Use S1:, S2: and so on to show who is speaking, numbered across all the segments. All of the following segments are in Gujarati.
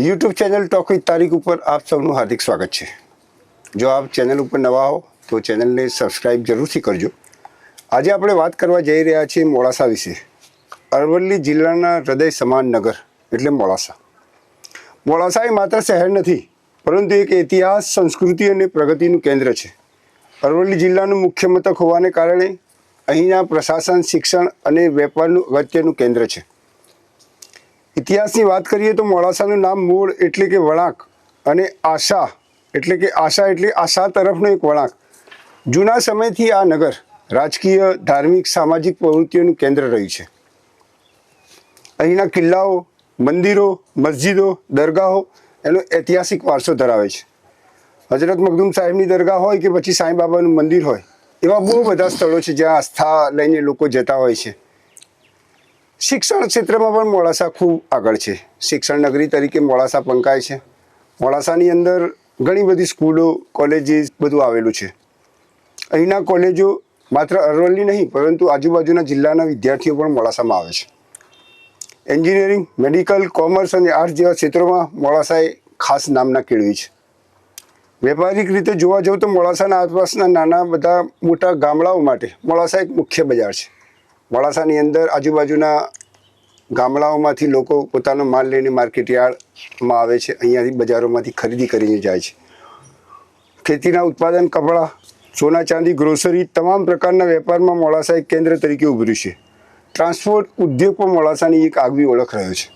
S1: યુટ્યુબ ચેનલ ટોક વિથ તારીખ ઉપર આપ સૌનું હાર્દિક સ્વાગત છે। જો આપ ચેનલ ઉપર નવા હો તો ચેનલને સબસ્ક્રાઈબ જરૂરથી કરજો। આજે આપણે વાત કરવા જઈ રહ્યા છીએ મોડાસા વિશે। અરવલ્લી જિલ્લાના હૃદય સમાન નગર એટલે મોડાસા। મોડાસા એ માત્ર શહેર નથી, પરંતુ એક ઇતિહાસ, સંસ્કૃતિ અને પ્રગતિનું કેન્દ્ર છે। અરવલ્લી જિલ્લાનું મુખ્ય મથક હોવાને કારણે અહીંના પ્રશાસન, શિક્ષણ અને વેપારનું અગત્યનું કેન્દ્ર છે। ઇતિહાસની વાત કરીએ તો મોડાસાનું નામ મૂળ એટલે કે વળાંક અને આશા એટલે આશા તરફનો એક વળાંક। જૂના સમયથી આ નગર રાજકીય, ધાર્મિક, સામાજિક પ્રવૃત્તિઓનું કેન્દ્ર રહ્યું છે। અહીંના કિલ્લાઓ, મંદિરો, મસ્જિદો, દરગાહો એનો ઐતિહાસિક વારસો ધરાવે છે। હજરત મખદૂમ સાહેબની દરગાહ હોય કે પછી સાંઈ બાબાનું મંદિર હોય, એવા બહુ બધા સ્થળો છે જ્યાં આસ્થા લઈને લોકો જતા હોય છે। શિક્ષણ ક્ષેત્રમાં પણ મોડાસા ખૂબ આગળ છે। શિક્ષણ નગરી તરીકે મોડાસા પંકાય છે। મોડાસાની અંદર ઘણી બધી સ્કૂલો, કોલેજીસ બધું આવેલું છે। અહીંના કોલેજો માત્ર અરવલ્લી નહીં, પરંતુ આજુબાજુના જિલ્લાના વિદ્યાર્થીઓ પણ મોડાસામાં આવે છે। એન્જિનિયરિંગ, મેડિકલ, કોમર્સ અને આર્ટ્સ જેવા ક્ષેત્રોમાં મોડાસાએ ખાસ નામના કેળવી છે। વ્યાપારિક રીતે જોવા જાવ તો મોડાસાના આસપાસના નાના બધા મોટા ગામડાઓ માટે મોડાસા એક મુખ્ય બજાર છે। મોડાસાની અંદર આજુબાજુના ગામડાઓમાંથી લોકો પોતાનો માલ લઈને માર્કેટયાર્ડમાં આવે છે। અહીંયાથી બજારોમાંથી ખરીદી કરીને જાય છે। ખેતીના ઉત્પાદન, કપડાં, સોના ચાંદી, ગ્રોસરી તમામ પ્રકારના વેપારમાં મોડાસા એક કેન્દ્ર તરીકે ઉભર્યું છે। ટ્રાન્સપોર્ટ ઉદ્યોગ પણ મોડાસાની એક આગવી ઓળખ રહ્યો છે।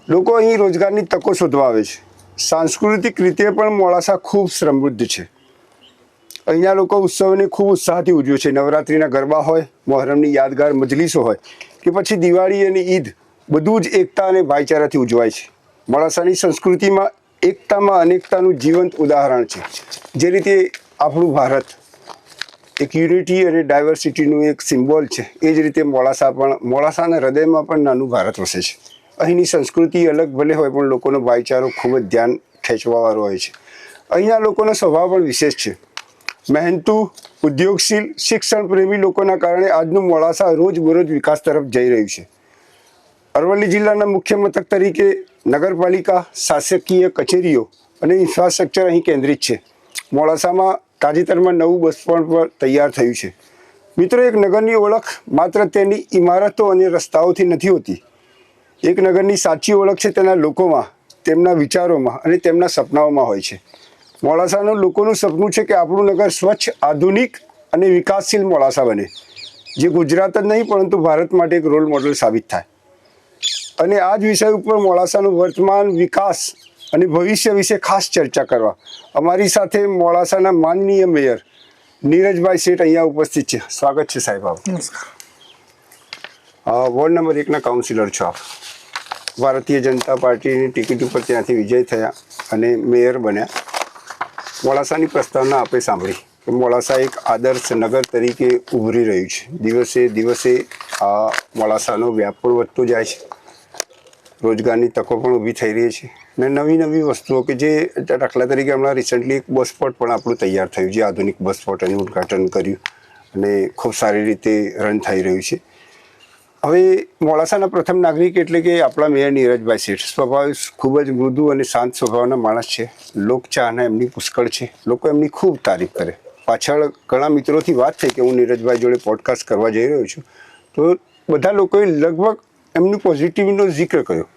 S1: લોકો અહીં રોજગારની તકો શોધવા આવે છે। સાંસ્કૃતિક રીતે પણ મોડાસા ખૂબ સમૃદ્ધ છે। અહીંના લોકો ઉત્સવને ખૂબ ઉત્સાહથી ઉજવે છે। નવરાત્રિના ગરબા હોય, મોહરમની યાદગાર મજલિસો હોય કે પછી દિવાળી અને ઈદ, બધું જ એકતા અને ભાઈચારાથી ઉજવાય છે। મોડાસાની સંસ્કૃતિમાં એકતામાં અનેકતાનું જીવંત ઉદાહરણ છે। જે રીતે આપણું ભારત એક યુનિટી અને ડાયવર્સિટીનું એક સિમ્બોલ છે, એ જ રીતે મોડાસાના હૃદયમાં પણ નાનું ભારત વસે છે। અહીંની સંસ્કૃતિ અલગ ભલે હોય, પણ લોકોનો ભાઈચારો ખૂબ જ ધ્યાન ખેંચવાવાળો હોય છે। અહીંના લોકોનો સ્વભાવ પણ વિશેષ છે। મહેનતુ, ઉદ્યોગશીલ, શિક્ષણ પ્રેમી લોકોના કારણે આજનું મોડાસા રોજબરોજ વિકાસ તરફ જઈ રહ્યું છે। અરવલ્લી જિલ્લાના મુખ્ય મથક તરીકે નગરપાલિકા, શાસકીય કચેરીઓ અને ઇન્ફ્રાસ્ટ્રક્ચર અહીં કેન્દ્રિત છે। મોડાસામાં તાજેતરમાં નવું બસ સ્ટેન્ડ પણ તૈયાર થયું છે। મિત્રો, એક નગરની ઓળખ માત્ર તેની ઇમારતો અને રસ્તાઓથી નથી હોતી। એક નગરની સાચી ઓળખ છે તેના લોકોમાં, તેમના વિચારોમાં અને તેમના સપનાઓમાં હોય છે। મોડાસાના લોકોનું સપનું છે કે આપણું નગર સ્વચ્છ, આધુનિક અને વિકાસશીલ મોડાસા બને, જે ગુજરાત જ નહીં પરંતુ ભારત માટે એક રોલ મોડલ સાબિત થાય। અને આ જ વિષય ઉપર મોડાસાનું વર્તમાન, વિકાસ અને ભવિષ્ય વિશે ખાસ ચર્ચા કરવા અમારી સાથે મોડાસાના માનનીય મેયર નીરજભાઈ શેઠ અહીંયા ઉપસ્થિત છે। સ્વાગત છે સાહેબ આપ।
S2: નમસ્કાર।
S1: વોર્ડ નંબર 1ના કાઉન્સિલર છો આપ। ભારતીય જનતા પાર્ટીની ટિકિટ ઉપર ત્યાંથી વિજય થયા અને મેયર બન્યા। મોડાસાની પ્રસ્તાવના આપે સાંભળી કે મોડાસા એક આદર્શ નગર તરીકે ઉભરી રહ્યું છે। દિવસે દિવસે આ મોડાસાનો વ્યાપ પણ વધતો જાય છે। રોજગારની તકો પણ ઊભી થઈ રહી છે અને નવી નવી વસ્તુઓ કે જે દાખલા તરીકે હમણાં રિસન્ટલી એક બસ સ્પોટ પણ આપણું તૈયાર થયું છે। આધુનિક બસ સ્પોટ એનું ઉદ્ઘાટન કર્યું અને ખૂબ સારી રીતે રન થઈ રહ્યું છે। હવે મોડાસાના પ્રથમ નાગરિક એટલે કે આપણા મેયર નીરજભાઈ શેઠ સ્વભાવ ખૂબ જ મૃદુ અને શાંત સ્વભાવના માણસ છે। લોકચાહના એમની પુષ્કળ છે। લોકો એમની ખૂબ તારીફ કરે। પાછળ ઘણા મિત્રોથી વાત થઈ કે હું નીરજભાઈ જોડે પોડકાસ્ટ કરવા જઈ રહ્યો છું, તો બધા લોકોએ લગભગ એમનું પોઝિટિવનો જિક્ર કર્યો।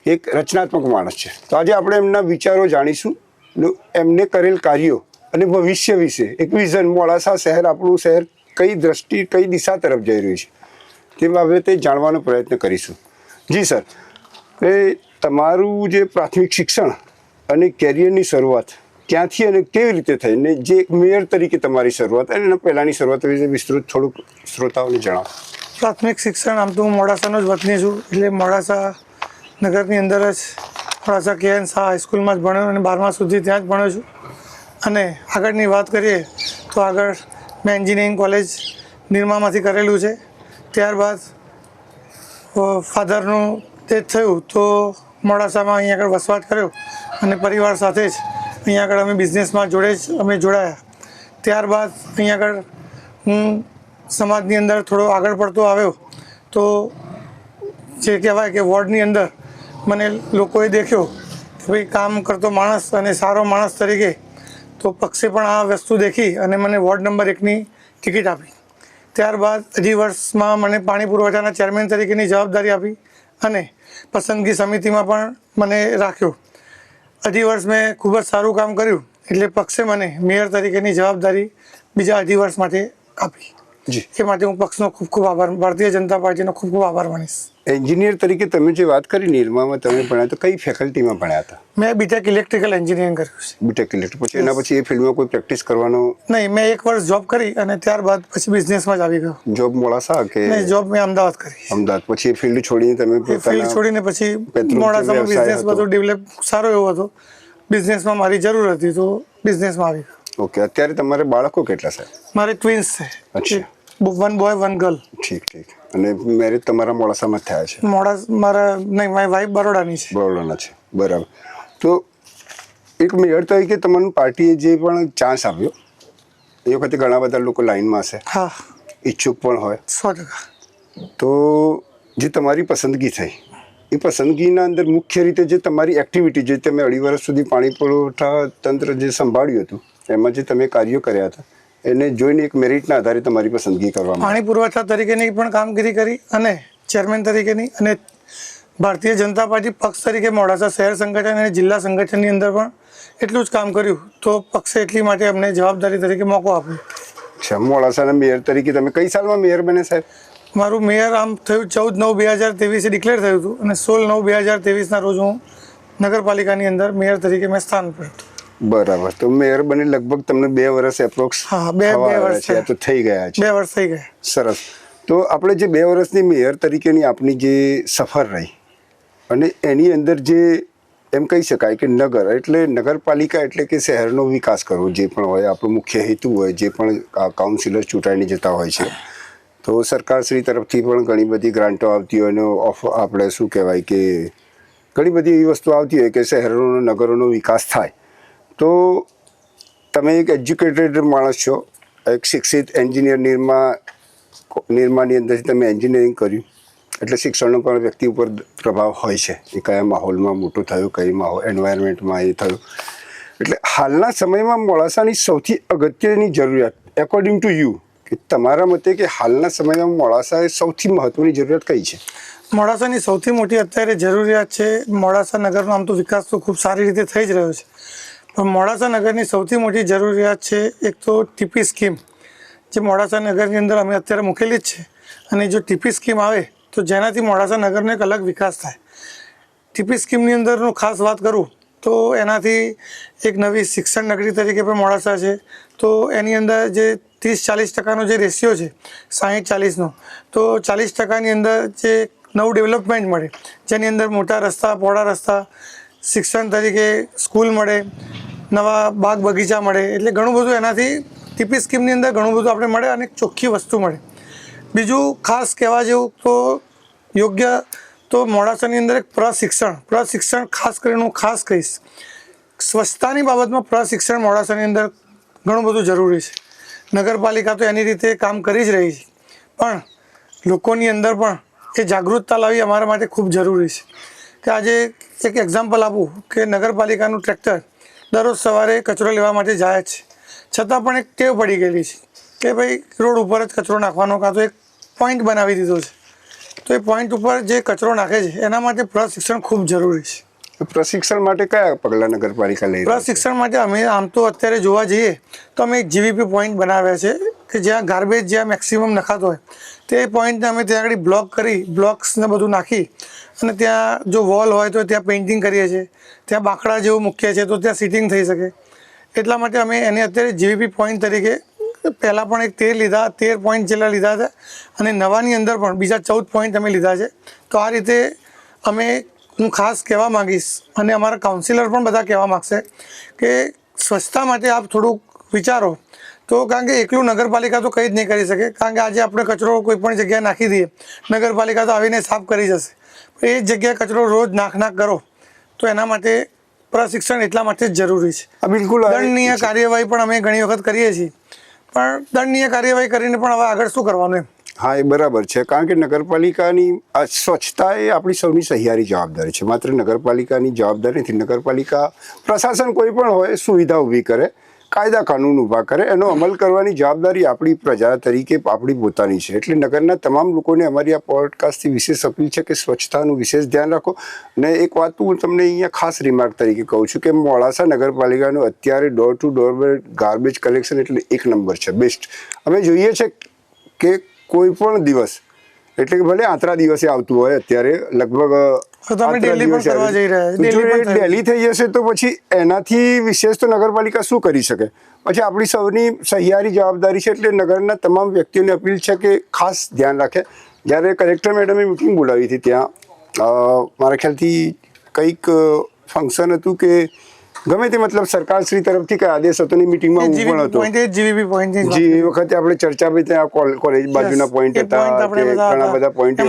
S1: એક રચનાત્મક માણસ છે। તો આજે આપણે એમના વિચારો જાણીશું, એમને કરેલ કાર્યો અને ભવિષ્ય વિશે એક વિઝન, મોડાસા શહેર, આપણું શહેર કઈ દ્રષ્ટિ, કઈ દિશા તરફ જઈ રહ્યું છે તે બાબતે જાણવાનો પ્રયત્ન કરીશું। જી સર, એ તમારું જે પ્રાથમિક શિક્ષણ અને કેરિયરની શરૂઆત ક્યાંથી અને કેવી રીતે થઈ, ને જે એક મેયર તરીકે તમારી શરૂઆત અને એના પહેલાંની શરૂઆત વિશે વિસ્તૃત થોડુંક શ્રોતાઓને જણાવો।
S2: પ્રાથમિક શિક્ષણ આમ તો હું મોડાસાનો જ વતની છું, એટલે મોડાસા નગરની અંદર જ મોડાસા KN શાહ હાઈસ્કૂલમાં જ ભણ્યો અને 12મા સુધી ત્યાં જ ભણ્યો છું। અને આગળની વાત કરીએ તો આગળ મેં એન્જિનિયરિંગ કોલેજ નિરમામાંથી કરેલું છે। ત્યારબાદ ફાધરનું ડેથ થયું તો મોડાસામાં અહીં આગળ વસવાટ કર્યો અને પરિવાર સાથે જ અહીં આગળ અમે બિઝનેસમાં જોડાયા। ત્યારબાદ અહીં આગળ હું સમાજની અંદર થોડો આગળ પડતો આવ્યો, તો જે કહેવાય કે વોર્ડની અંદર મને લોકોએ દેખ્યો કે ભાઈ કામ કરતો માણસ અને સારો માણસ તરીકે, તો પક્ષે પણ આ વસ્તુ દેખી અને મને વોર્ડ નંબર 1ની ટિકિટ આપી. ત્યારબાદ 2 વર્ષમાં મને પાણી પુરવઠાના ચેરમેન તરીકેની જવાબદારી આપી અને પસંદગી સમિતિમાં પણ મને રાખ્યો. 2 વર્ષ મેં ખૂબ જ સારું કામ કર્યું એટલે પક્ષે મને મેયર તરીકેની જવાબદારી બીજા 2 વર્ષ માટે આપી.
S1: જી,
S2: એ માટે હું પક્ષનો ખૂબ ખૂબ આભાર, ભારતીય જનતા પાર્ટીનો ખૂબ ખૂબ આભાર માનીશ.
S1: એન્જિનિયર તરીકે તમે જે વાત કરી નિરમામાં તમે ભણ્યા તો કઈ ફેકલ્ટીમાં ભણ્યા હતા?
S2: મેં બીટેક ઇલેક્ટ્રિકલ એન્જિનિયરિંગ કર્યું છે.
S1: BTech electric. પછી એના પછી એ ફિલ્ડમાં કોઈ પ્રેક્ટિસ કરવાનો?
S2: નહીં, મેં 1 વર્ષ જોબ કરી અને ત્યારબાદ પછી બિઝનેસમાં જ આવી ગયો.
S1: જોબ મોડાસા કે?
S2: નહીં, જોબ મેં અમદાવાદ કરી.
S1: અમદાવાદ. પછી એ ફિલ્ડ છોડીને તમે
S2: ફિલ્ડ છોડીને પછી મોડાસામાં બિઝનેસ બધું ડેવલપ સારો એવો હતો. બિઝનેસમાં મારી જરૂર હતી તો બિઝનેસમાં આવી ગયો.
S1: ઓકે. અત્યારે તમારે બાળકો કેટલા છે?
S2: મારે ટ્વિન્સ છે.
S1: અચ્છા.
S2: 1 બોય 1 ગર્લ.
S1: ઠીક ઠીક. અને મેરેજ તમારા મોડાસામાં જ થયા છે?
S2: મારા નહીં, મારી વાઈફ બરોડાની છે.
S1: બરોડાના છે. બરાબર. તો એક મેયર તરીકે તમને પાર્ટીએ જે પણ ચાન્સ આપ્યો એ વખતે ઘણા બધા લોકો લાઈનમાં હશે,
S2: હા,
S1: ઈચ્છુક પણ હોય,
S2: 100%.
S1: તો જે તમારી પસંદગી થઈ એ પસંદગીના અંદર મુખ્ય રીતે જે તમારી એક્ટિવિટી જે તમે 2.5 વર્ષ સુધી પાણી પુરવઠા તંત્ર જે સંભાળ્યું હતું એમાં જે તમે કાર્યો કર્યા હતા એને જોઈને એક મેરિટના આધારે તમારી પસંદગી કરવામાં?
S2: પાણી પુરવઠા તરીકેની પણ કામગીરી કરી અને ચેરમેન તરીકેની અને ભારતીય જનતા પાર્ટી પક્ષ તરીકે મોડાસા શહેર સંગઠન અને જિલ્લા સંગઠનની અંદર પણ એટલું જ કામ કર્યું તો પક્ષે એટલી માટે અમને જવાબદારી તરીકે મોકો આપ્યો.
S1: અચ્છા. મોડાસાના મેયર તરીકે તમે કઈ સાલમાં મેયર બને સાહેબ?
S2: મારું મેયર આમ થયું 14/9/2023 ડિક્લેર થયું હતું અને 16/9/2023ના રોજ હું નગરપાલિકાની અંદર મેયર તરીકે મેં સ્થાન પર હતું.
S1: બરાબર. તો મેયર બની લગભગ તમને 2 વર્ષ એપ્રોક્સ?
S2: હા, બે વર્ષ
S1: તો થઈ ગયા છે.
S2: 2 વર્ષ થઈ ગયા.
S1: સરસ. તો આપણે જે 2 વર્ષની મેયર તરીકેની આપની જે સફર રહી અને એની અંદર જે એમ કહી શકાય કે નગર એટલે નગરપાલિકા એટલે કે શહેરનો વિકાસ કરવો જે પણ હોય આપણો મુખ્ય હેતુ હોય, જે પણ કાઉન્સિલર ચૂંટાઈને જતા હોય છે તો સરકારશ્રી તરફથી પણ ઘણી બધી ગ્રાન્ટો આવતી હોય અને આપણે શું કહેવાય કે ઘણી બધી એવી વસ્તુ આવતી હોય કે શહેરોનો નગરોનો વિકાસ થાય. તો તમે એક એજ્યુકેટેડ માણસ છો, એક શિક્ષિત એન્જિનિયર નિરમાની અંદરથી તમે એન્જિનિયરિંગ કર્યું એટલે શિક્ષણનો પણ વ્યક્તિ ઉપર પ્રભાવ હોય છે. એ કયા માહોલમાં મોટું થયું, કઈ એન્વાયરમેન્ટમાં એ થયું. એટલે હાલના સમયમાં મોડાસાની સૌથી અગત્યની જરૂરિયાત એકોર્ડિંગ ટુ યુ કે તમારા મતે કે હાલના સમયમાં મોડાસાએ સૌથી મહત્ત્વની જરૂરિયાત કઈ છે?
S2: મોડાસાની સૌથી મોટી અત્યારે જરૂરિયાત છે, મોડાસા નગરનો આમ તો વિકાસ તો ખૂબ સારી રીતે થઈ જ રહ્યો છે પણ મોડાસા નગરની સૌથી મોટી જરૂરિયાત છે એક તો ટીપી સ્કીમ જે મોડાસા નગરની અંદર અમે અત્યારે મૂકેલી જ છે અને જો ટીપી સ્કીમ આવે તો જેનાથી મોડાસા નગરનો એક અલગ વિકાસ થાય. ટીપી સ્કીમની અંદરનું ખાસ વાત કરું તો એનાથી એક નવી શિક્ષણ નગરી તરીકે પણ મોડાસા છે તો એની અંદર જે 30-40% જે રેશિયો છે 60-40નો તો 40%ની અંદર જે નવું ડેવલપમેન્ટ મળે જેની અંદર મોટા રસ્તા, પહોળા રસ્તા, શિક્ષણ તરીકે સ્કૂલ મળે, નવા બાગ બગીચા મળે એટલે ઘણું બધું એનાથી ટીપી સ્કીમની અંદર ઘણું બધું આપણે મળે અને ચોખ્ખી વસ્તુ મળે. બીજું ખાસ કહેવા જેવું તો યોગ્ય તો મોડાસાની અંદર એક પ્રશિક્ષણ ખાસ કરીને હું ખાસ કહીશ. સ્વચ્છતાની બાબતમાં પ્રશિક્ષણ મોડાસાની અંદર ઘણું બધું જરૂરી છે. નગરપાલિકા તો એની રીતે કામ કરી જ રહી છે પણ લોકોની અંદર પણ એ જાગૃતતા લાવવી અમારા માટે ખૂબ જરૂરી છે કે આજે એક એક્ઝામ્પલ આપું કે નગરપાલિકાનું ટ્રેક્ટર દરરોજ સવારે કચરો લેવા માટે જાય છે છતાં પણ એક ટેવ પડી ગયેલી છે કે ભાઈ રોડ ઉપર જ કચરો નાખવાનો કાં તો એક પોઈન્ટ બનાવી દીધો છે તો એ પોઈન્ટ ઉપર જે કચરો નાખે છે એના માટે પ્રશિક્ષણ ખૂબ જરૂરી છે.
S1: પ્રશિક્ષણ માટે કયા પગલાં નગરપાલિકા લઈ?
S2: પ્રશિક્ષણ માટે અમે આમ તો અત્યારે જોવા જઈએ તો અમે એક GVP પોઈન્ટ બનાવ્યા છે કે જ્યાં ગાર્બેજ જ્યાં મેક્સિમમ નખાતો હોય તે પોઈન્ટને અમે ત્યાં આગળ બ્લોક્સને બધું નાખી અને ત્યાં જો વોલ હોય તો ત્યાં પેઇન્ટિંગ કરીએ છીએ, ત્યાં બાંકડા જેવું મૂકીએ છીએ તો ત્યાં સિટિંગ થઈ શકે. એટલા માટે અમે એને અત્યારે GVP પોઈન્ટ તરીકે પહેલાં પણ એક 13 પોઈન્ટ જેટલા લીધા હતા અને નવાની અંદર પણ બીજા 14 પોઈન્ટ અમે લીધા છે. તો આ રીતે હું ખાસ કહેવા માગીશ અને અમારા કાઉન્સિલર પણ બધા કહેવા માગશે કે સ્વચ્છતા માટે આપ થોડુંક વિચારો તો કારણ કે એકલું નગરપાલિકા તો કંઈ જ નહીં કરી શકે કારણ કે આજે આપણે કચરો કોઈ પણ જગ્યાએ નાખી દઈએ નગરપાલિકા તો આવીને સાફ કરી જશે એ જ જગ્યાએ કચરો રોજ નાખ કરો તો એના માટે પ્રશિક્ષણ એટલા માટે જ જરૂરી છે.
S1: બિલકુલ.
S2: દંડનીય કાર્યવાહી પણ અમે ઘણી વખત કરીએ છીએ પણ દંડનીય કાર્યવાહી કરીને પણ હવે આગળ શું કરવાનું એમ
S1: હા, એ બરાબર છે. કારણ કે નગરપાલિકાની આ સ્વચ્છતા એ આપણી સૌની સહિયારી જવાબદારી છે. માત્ર નગરપાલિકાની જવાબદારી નથી. નગરપાલિકા પ્રશાસન કોઈ પણ હોય સુવિધા ઊભી કરે, કાયદા કાનૂન ઊભા કરે, એનો અમલ કરવાની જવાબદારી આપણી પ્રજા તરીકે આપણી પોતાની છે. એટલે નગરના તમામ લોકોને અમારી આ પોડકાસ્ટથી વિશેષ અપીલ છે કે સ્વચ્છતાનું વિશેષ ધ્યાન રાખો. અને એક વાત હું તમને અહીંયા ખાસ રિમાર્ક તરીકે કહું છું કે મોડાસા નગરપાલિકાનું અત્યારે door to door garbage collection એટલે 1 નંબર છે, બેસ્ટ. અમે જોઈએ છે કે કોઈ પણ દિવસ એટલે કે ભલે આતરા દિવસે આવતું હોય, અત્યારે લગભગ ડેલી થઈ જશે તો પછી એનાથી વિશેષ તો નગરપાલિકા શું કરી શકે? પછી આપણી સૌની સહિયારી જવાબદારી છે. એટલે નગરના તમામ વ્યક્તિઓને અપીલ છે કે ખાસ ધ્યાન રાખે. જ્યારે કલેક્ટર મેડમે મિટિંગ બોલાવી હતી ત્યાં મારા ખ્યાલથી કંઈક ફંક્શન હતું કે ગમે તે, મતલબ સરકારશ્રી તરફથી કઈ આદેશ હતો ની મિટિંગમાં હું પણ હતો. જી, એ વખતે આપણે ચર્ચા બી ત્યાં કોલેજ બાજુના પોઈન્ટ હતા, ઘણા બધા પોઈન્ટ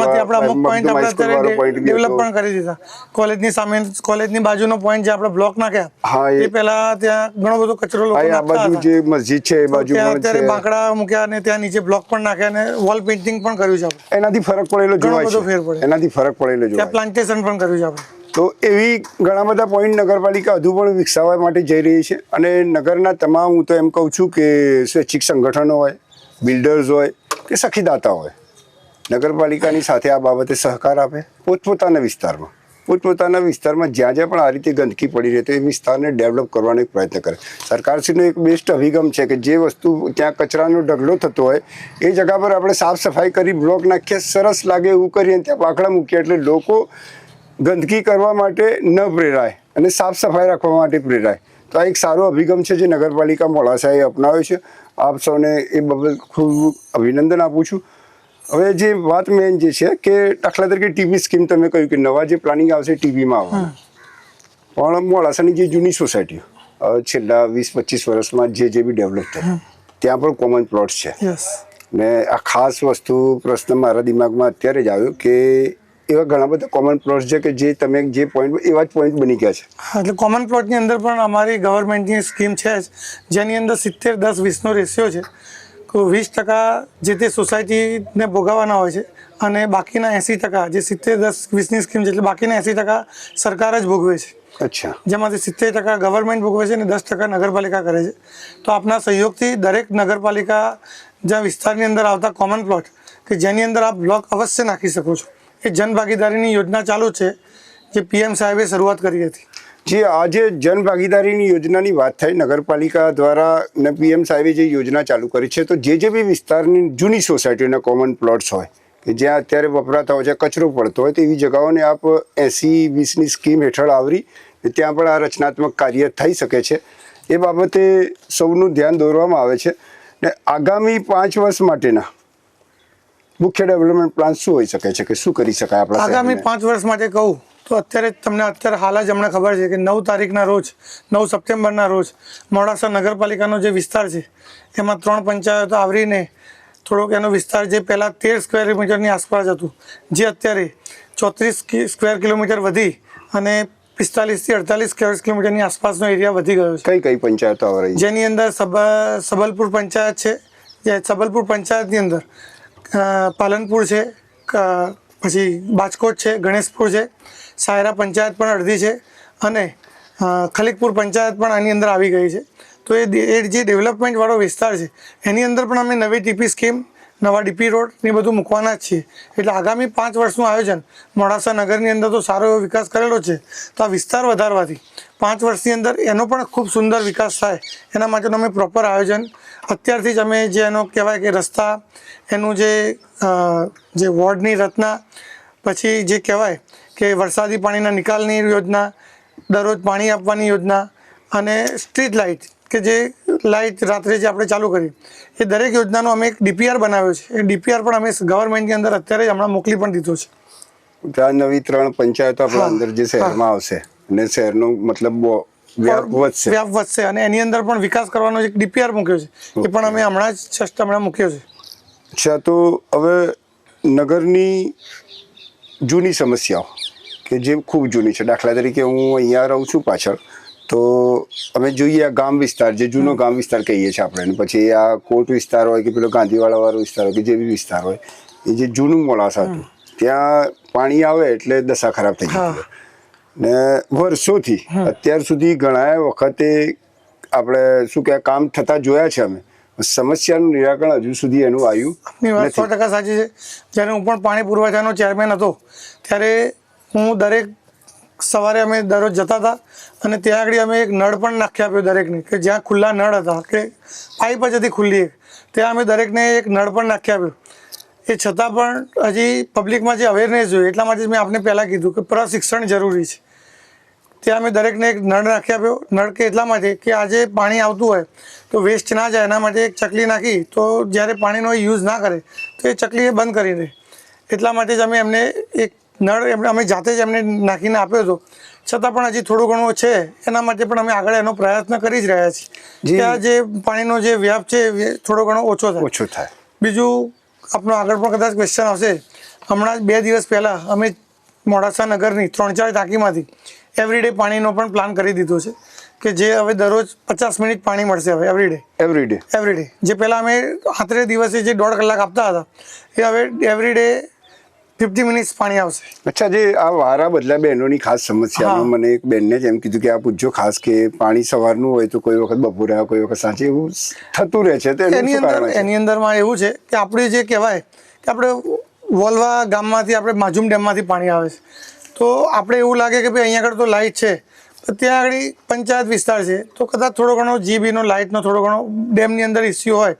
S2: ડેવલપ પણ કરી દીધા. કોલેજની સામે, કોલેજની બાજુનો પોઈન્ટ જે આપણે બ્લોક નાખ્યા,
S1: હા,
S2: એ પહેલા ત્યાં ઘણો બધો કચરો લોકો
S1: આ બાજુ જે મસ્જિદ છે એ બાજુ પણ
S2: અત્યારે બાંકડા મૂક્યા અને ત્યાં નીચે બ્લોક પણ નાખ્યા અને વોલ પેઇન્ટિંગ પણ કર્યું છે.
S1: એનાથી ફરક પડેલો જોવાય છે. એનાથી ફરક પડેલો જોવાય.
S2: પ્લાન્ટેશન પણ કર્યું છે આપણે.
S1: તો એવી ઘણા બધા પોઈન્ટ નગરપાલિકા હજુ પણ વિકસાવવા માટે જઈ રહી છે. અને નગરના તમામ, હું તો એમ કહું છું કે સ્વૈચ્છિક સંગઠનો હોય, બિલ્ડર્સ હોય કે સખીદાતા હોય, નગરપાલિકાની સાથે આ બાબતે સહકાર આપે. પોતપોતાના વિસ્તારમાં જ્યાં જ્યાં પણ આ રીતે ગંદકી પડી રહી તો એ વિસ્તારને ડેવલપ કરવાનો એક પ્રયત્ન કરે. સરકારશ્રીનો એક બેસ્ટ અભિગમ છે કે જે વસ્તુ ત્યાં કચરાનો ઢગલો થતો હોય એ જગ્યા પર આપણે સાફ સફાઈ કરી, બ્લોક નાખીએ, સરસ લાગે એવું કરીએ, ત્યાં બાકડા મૂકીએ એટલે લોકો ગંદકી કરવા માટે ન પ્રેરાય અને સાફ સફાઈ રાખવા માટે પ્રેરાય. તો આ એક સારો અભિગમ છે જે નગરપાલિકા મોડાસાએ અપનાવ્યો છે. આપ સૌને એ બાબત ખૂબ અભિનંદન આપું છું. હવે જે વાત મેન જે છે કે દાખલા તરીકે ટીબી સ્કીમ, તમે કહ્યું કે નવા જે પ્લાનિંગ આવશે ટીબીમાં આવવાનું, પણ મોડાસાની જે જૂની સોસાયટીઓ છેલ્લા 20-25 વર્ષમાં જે બી ડેવલપ થાય ત્યાં પણ કોમન પ્લોટ્સ છે. ને આ ખાસ પ્રશ્ન મારા દિમાગમાં અત્યારે જ આવ્યો કે એવા ઘણા બધા કોમન પ્લોટ્સ છે કે જે તમે જે પોઈન્ટ, એવા જ પોઈન્ટ બની ગયા છે.
S2: એટલે કોમન પ્લોટની અંદર પણ અમારી ગવર્મેન્ટની સ્કીમ છે જ, જેની અંદર 70-10-20નો રેશિયો છે. 20% જે તે સોસાયટીને ભોગવવાના હોય છે અને બાકીના 80%, જે 70-10-20ની સ્કીમ છે એટલે બાકીના 80% સરકાર જ ભોગવે છે.
S1: અચ્છા.
S2: જેમાંથી 70% ગવર્મેન્ટ ભોગવે છે અને 10% નગરપાલિકા કરે છે. તો આપના સહયોગથી દરેક નગરપાલિકા જ્યાં વિસ્તારની અંદર આવતા કોમન પ્લોટ કે જેની અંદર આપ બ્લોક અવશ્ય નાખી શકો છો, એ જનભાગીદારીની યોજના ચાલુ છે જે PM સાહેબે શરૂઆત કરી હતી.
S1: જી, આજે જનભાગીદારીની યોજનાની વાત થઈ નગરપાલિકા દ્વારા ને PM સાહેબે જે યોજના ચાલુ કરી છે, તો જે બી વિસ્તારની જૂની સોસાયટીના કોમન પ્લોટ્સ હોય કે જ્યાં અત્યારે વપરાતા હોય છે, કચરો પડતો હોય, તો એવી જગાઓને આપ 80-20ની સ્કીમ હેઠળ આવરી ત્યાં પણ આ રચનાત્મક કાર્ય થઈ શકે છે. એ બાબતે સૌનું ધ્યાન દોરવામાં આવે છે. ને આગામી 5 વર્ષ માટેના મુખ્ય ડેવલપમેન્ટ પ્લાન શું હોઈ શકે છે કે શું કરી શકાય આપણા
S2: આગામી 5 વર્ષ માટે કહું તો અત્યારે હાલ જ હમણાં ખબર છે કે 9 તારીખના રોજ, 9 સપ્ટેમ્બરના રોજ મોડાસા નગરપાલિકાનો જે વિસ્તાર છે એમાં 3 પંચાયતો આવરીને થોડોક એનો વિસ્તાર જે પહેલાં 13 સ્ક્વેર કિલોમીટરની આસપાસ હતું, જે અત્યારે 34 સ્ક્વેર કિલોમીટર વધી અને 45 થી 48 સ્ક્વેર કિલોમીટરની આસપાસનો એરિયા વધી ગયો છે.
S1: કઈ પંચાયતો આવે?
S2: જેની અંદર સબલપુર પંચાયત છે. જે સબલપુર પંચાયતની અંદર પાલનપુર છે, પછી બાજકોટ છે, ગણેશપુર છે, સાયરા પંચાયત પણ અડધી છે અને ખલીકપુર પંચાયત પણ આની અંદર આવી ગઈ છે. તો એ જે ડેવલપમેન્ટવાળો વિસ્તાર છે એની અંદર પણ અમે નવી ટીપી સ્કીમ, નવા ડીપી રોડ ને બધું મૂકવાના જ છીએ. એટલે આગામી 5 વર્ષનું આયોજન મોડાસા નગરની અંદર તો સારો એવો વિકાસ કરેલો છે. તો આ વિસ્તાર વધારવાથી 5 વર્ષની અંદર એનો પણ ખૂબ સુંદર વિકાસ થાય એના માટેનું અમે પ્રોપર આયોજન અત્યારથી જ અમે જે એનો કહેવાય કે રસ્તા, એનું જે વોર્ડની રચના, પછી જે કહેવાય કે વરસાદી પાણીના નિકાલની યોજના, દરરોજ પાણી આપવાની યોજના અને સ્ટ્રીટ લાઇટ કે જે લાઇટ રાત્રે જે આપણે ચાલુ કરી, એ દરેક યોજનાનો અમે એક DPR બનાવ્યો છે. એ DPR પણ અમે ગવર્મેન્ટની અંદર અત્યારે જ હમણાં મોકલી પણ દીધો છે.
S1: ત્યાં નવી 3 પંચાયતો આપણા અંદર જે શહેરમાં આવશે અને શહેરનો મતલબ વ્યાપ
S2: વધશે અને એની અંદર પણ વિકાસ કરવાનો એક DPR મૂક્યો છે. એ પણ અમે હમણાં મૂક્યો છે.
S1: અચ્છા, તો હવે નગરની જૂની સમસ્યાઓ કે જે ખૂબ જૂની છે, દાખલા તરીકે હું અહીંયા રહું છું પાછળ, તો અમે જોઈએ આ ગામ વિસ્તાર, જે જૂનો ગામ વિસ્તાર કહીએ છીએ આપણે, અને પછી આ કોટ વિસ્તાર હોય કે પેલો ગાંધીવાડા વાળો વિસ્તાર હોય કે જે બી વિસ્તાર હોય, એ જે જૂનું મોડાસા હતું ત્યાં પાણી આવે એટલે દશા ખરાબ થઈ જતી હોય. ને વર્ષોથી અત્યાર સુધી ઘણા વખતે આપણે શું કે કામ થતા જોયા છે અમે, સમસ્યાનું નિરાકરણ હજુ સુધી એનું આવ્યું
S2: આપની વાત 100% સાચી છે. જ્યારે હું પણ પાણી પુરવઠાનો ચેરમેન હતો ત્યારે હું દરેક સવારે અમે દરરોજ જતા હતા અને ત્યાં આગળ અમે એક નળ પણ નાખી આપ્યો દરેકને, કે જ્યાં ખુલ્લા નળ હતા કે પાઇપ જ હતી ખુલ્લી એક, ત્યાં અમે દરેકને એક નળ પણ નાખી આપ્યો. એ છતાં પણ હજી પબ્લિકમાં જે અવેરનેસ જોઈએ એટલા માટે મેં આપને પહેલાં કીધું કે પ્રશિક્ષણ જરૂરી છે. ત્યાં અમે દરેકને એક નળ નાખી આપ્યો. નળ કે એટલા માટે કે આજે પાણી આવતું હોય તો વેસ્ટ ના જાય એના માટે એક ચકલી નાખી, તો જ્યારે પાણીનો યુઝ ના કરે તો એ ચકલી એ બંધ કરી દે. એટલા માટે જ અમે એમને એક નળ અમે જાતે જ એમને નાખીને આપ્યો હતો. છતાં પણ હજી થોડું ઘણું છે, એના માટે પણ અમે આગળ એનો પ્રયત્ન કરી જ રહ્યા છીએ કે આ જે પાણીનો જે વ્યાપ છે એ થોડો ઘણો ઓછો થાય. બીજું આપનો આગળ પણ કદાચ ક્વેશ્ચન આવશે. હમણાં જ 2 દિવસ પહેલાં અમે મોડાસા નગરની 3-4 ટાંકીમાંથી એવરીડે પાણીનો પણ પ્લાન કરી દીધો છે કે જે હવે દરરોજ 50 મિનિટ પાણી મળશે હવે એવરીડે. જે પહેલાં અમે 38 દિવસે જે 1.5 કલાક આપતા હતા એ હવે એવરીડે 50 મિનિટ્સ પાણી આવશે.
S1: અચ્છા, જે આ વારા બદલા બહેનોની ખાસ સમસ્યામાં મને એક બેનને જ એમ કીધું કે આ પૂછજો ખાસ કે પાણી સવારનું હોય તો કોઈ વખત બપોરે કોઈ વખત સાંજે એવું થતું રહે છે. તો
S2: એની અંદરમાં એવું છે કે આપણે જે કહેવાય કે આપણે વોલવા ગામમાંથી આપણે માજુમ ડેમમાંથી પાણી આવે છે, તો આપણે એવું લાગે કે ભાઈ અહીંયા આગળ તો લાઇટ છે, તો ત્યાં આગળ પંચાયત વિસ્તાર છે, તો કદાચ થોડો ઘણો જીબીનો લાઇટનો થોડો ઘણો ડેમની અંદર ઇસ્યુ હોય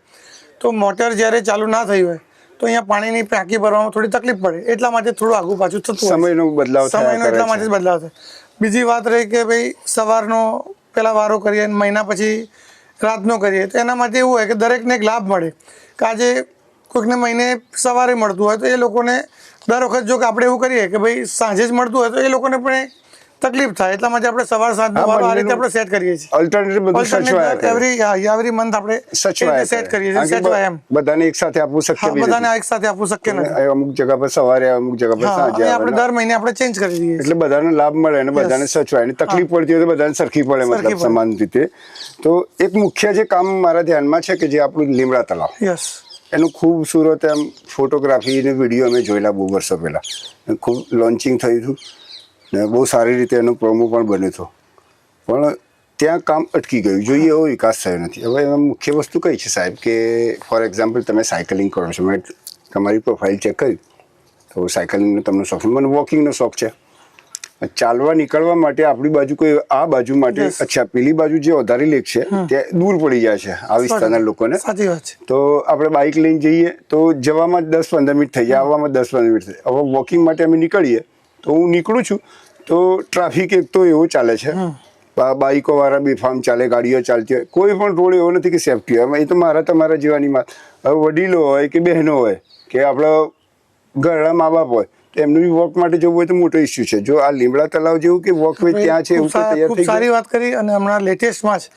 S2: તો મોટર જ્યારે ચાલુ ના થઈ હોય તો અહીંયા પાણીની ટાંકી ભરવામાં થોડી તકલીફ પડે. એટલા માટે થોડું આગું પાછું થતું
S1: સમયનો
S2: એટલા માટે જ બદલાવ થાય. બીજી વાત રહી કે ભાઈ સવારનો પહેલા વારો કરીએ મહિના પછી રાતનો કરીએ, તો એના માટે એવું હોય કે દરેકને એક લાભ મળે કે આજે કોઈકને મહિને સવારે મળતું હોય તો એ લોકોને દર વખત જો કે આપણે એવું કરીએ કે ભાઈ સાંજે જ મળતું હોય તો એ લોકોને પણ તકલીફ થાય. એટલા માટે આપણે સવાર સાંજનો વારો આ રીતે આપણે સેટ કરીએ છીએ. એવરી મંથ આપણે સેટ કરીએ છીએ. સચવાય એમ
S1: બધાને એક સાથે આપવું શક્ય નથી.
S2: બધાને એક સાથે આપવું શક્ય નથી.
S1: અમુક જગ્યા પર સવારે, અમુક જગ્યા પર સાંજે
S2: આપણે દર મહિને આપણે ચેન્જ કરી દઈએ
S1: એટલે બધાને લાભ મળે અને બધાને સચવાય. અને તકલીફ પડતી હોય તો બધાને સરખી પડે, મતલબ સમાન રીતે. તો એક મુખ્ય જે કામ મારા ધ્યાનમાં છે કે જે આપણું લીમડા તળાવ, એનું ખૂબસૂરત એમ ફોટોગ્રાફી અને વિડીયો અમે જોયેલા બહુ વર્ષો પહેલાં. ખૂબ લોન્ચિંગ થયું હતું ને બહુ સારી રીતે એનો પ્રોમો પણ બન્યો હતો, પણ ત્યાં કામ અટકી ગયું. જોઈએ એવો વિકાસ થયો નથી. હવે એમાં મુખ્ય વસ્તુ કઈ છે સાહેબ કે ફોર એક્ઝામ્પલ તમે સાયકલિંગ કરો છો, મેં તમારી પ્રોફાઇલ ચેક કરી તો સાયકલિંગનો તમને શોખ, મને વોકિંગનો શોખ છે. ચાલવા નીકળવા માટે આપણી બાજુ કોઈ આ બાજુ માટે, અચ્છા પેલી બાજુ જે ઓધારી લેક છે ત્યાં દૂર પડી જાય છે આ વિસ્તારના લોકોને.
S2: સાચી વાત છે.
S1: તો આપણે બાઇક લઈને જઈએ તો જવામાં 10-15 મિનિટ થઈ જાય, આવવામાં 10-15 મિનિટ થઈ. હવે વોકિંગ માટે અમે નીકળીએ તો હું નીકળું છું તો ટ્રાફિક એક તો એવો ચાલે છે, બાઇકો વાળા બેફામ ચાલે, ગાડીઓ ચાલતી હોય, કોઈ પણ રોડ એવો નથી કે સેફટી હોય. એ તો મારા તમારા જેવાની વાત. હવે વડીલો હોય કે બહેનો હોય કે આપણા ઘરના મા બાપ હોય, એમનું વોક માટે જવું હોય તો મોટો ઇસ્યુ છે. જો આ લીમડા તળાવ જેવું કે વોકવે ત્યાં છે એવું તૈયાર થઈ
S2: સારી વાત કરી. અને હમણાં લેટેસ્ટમાં જ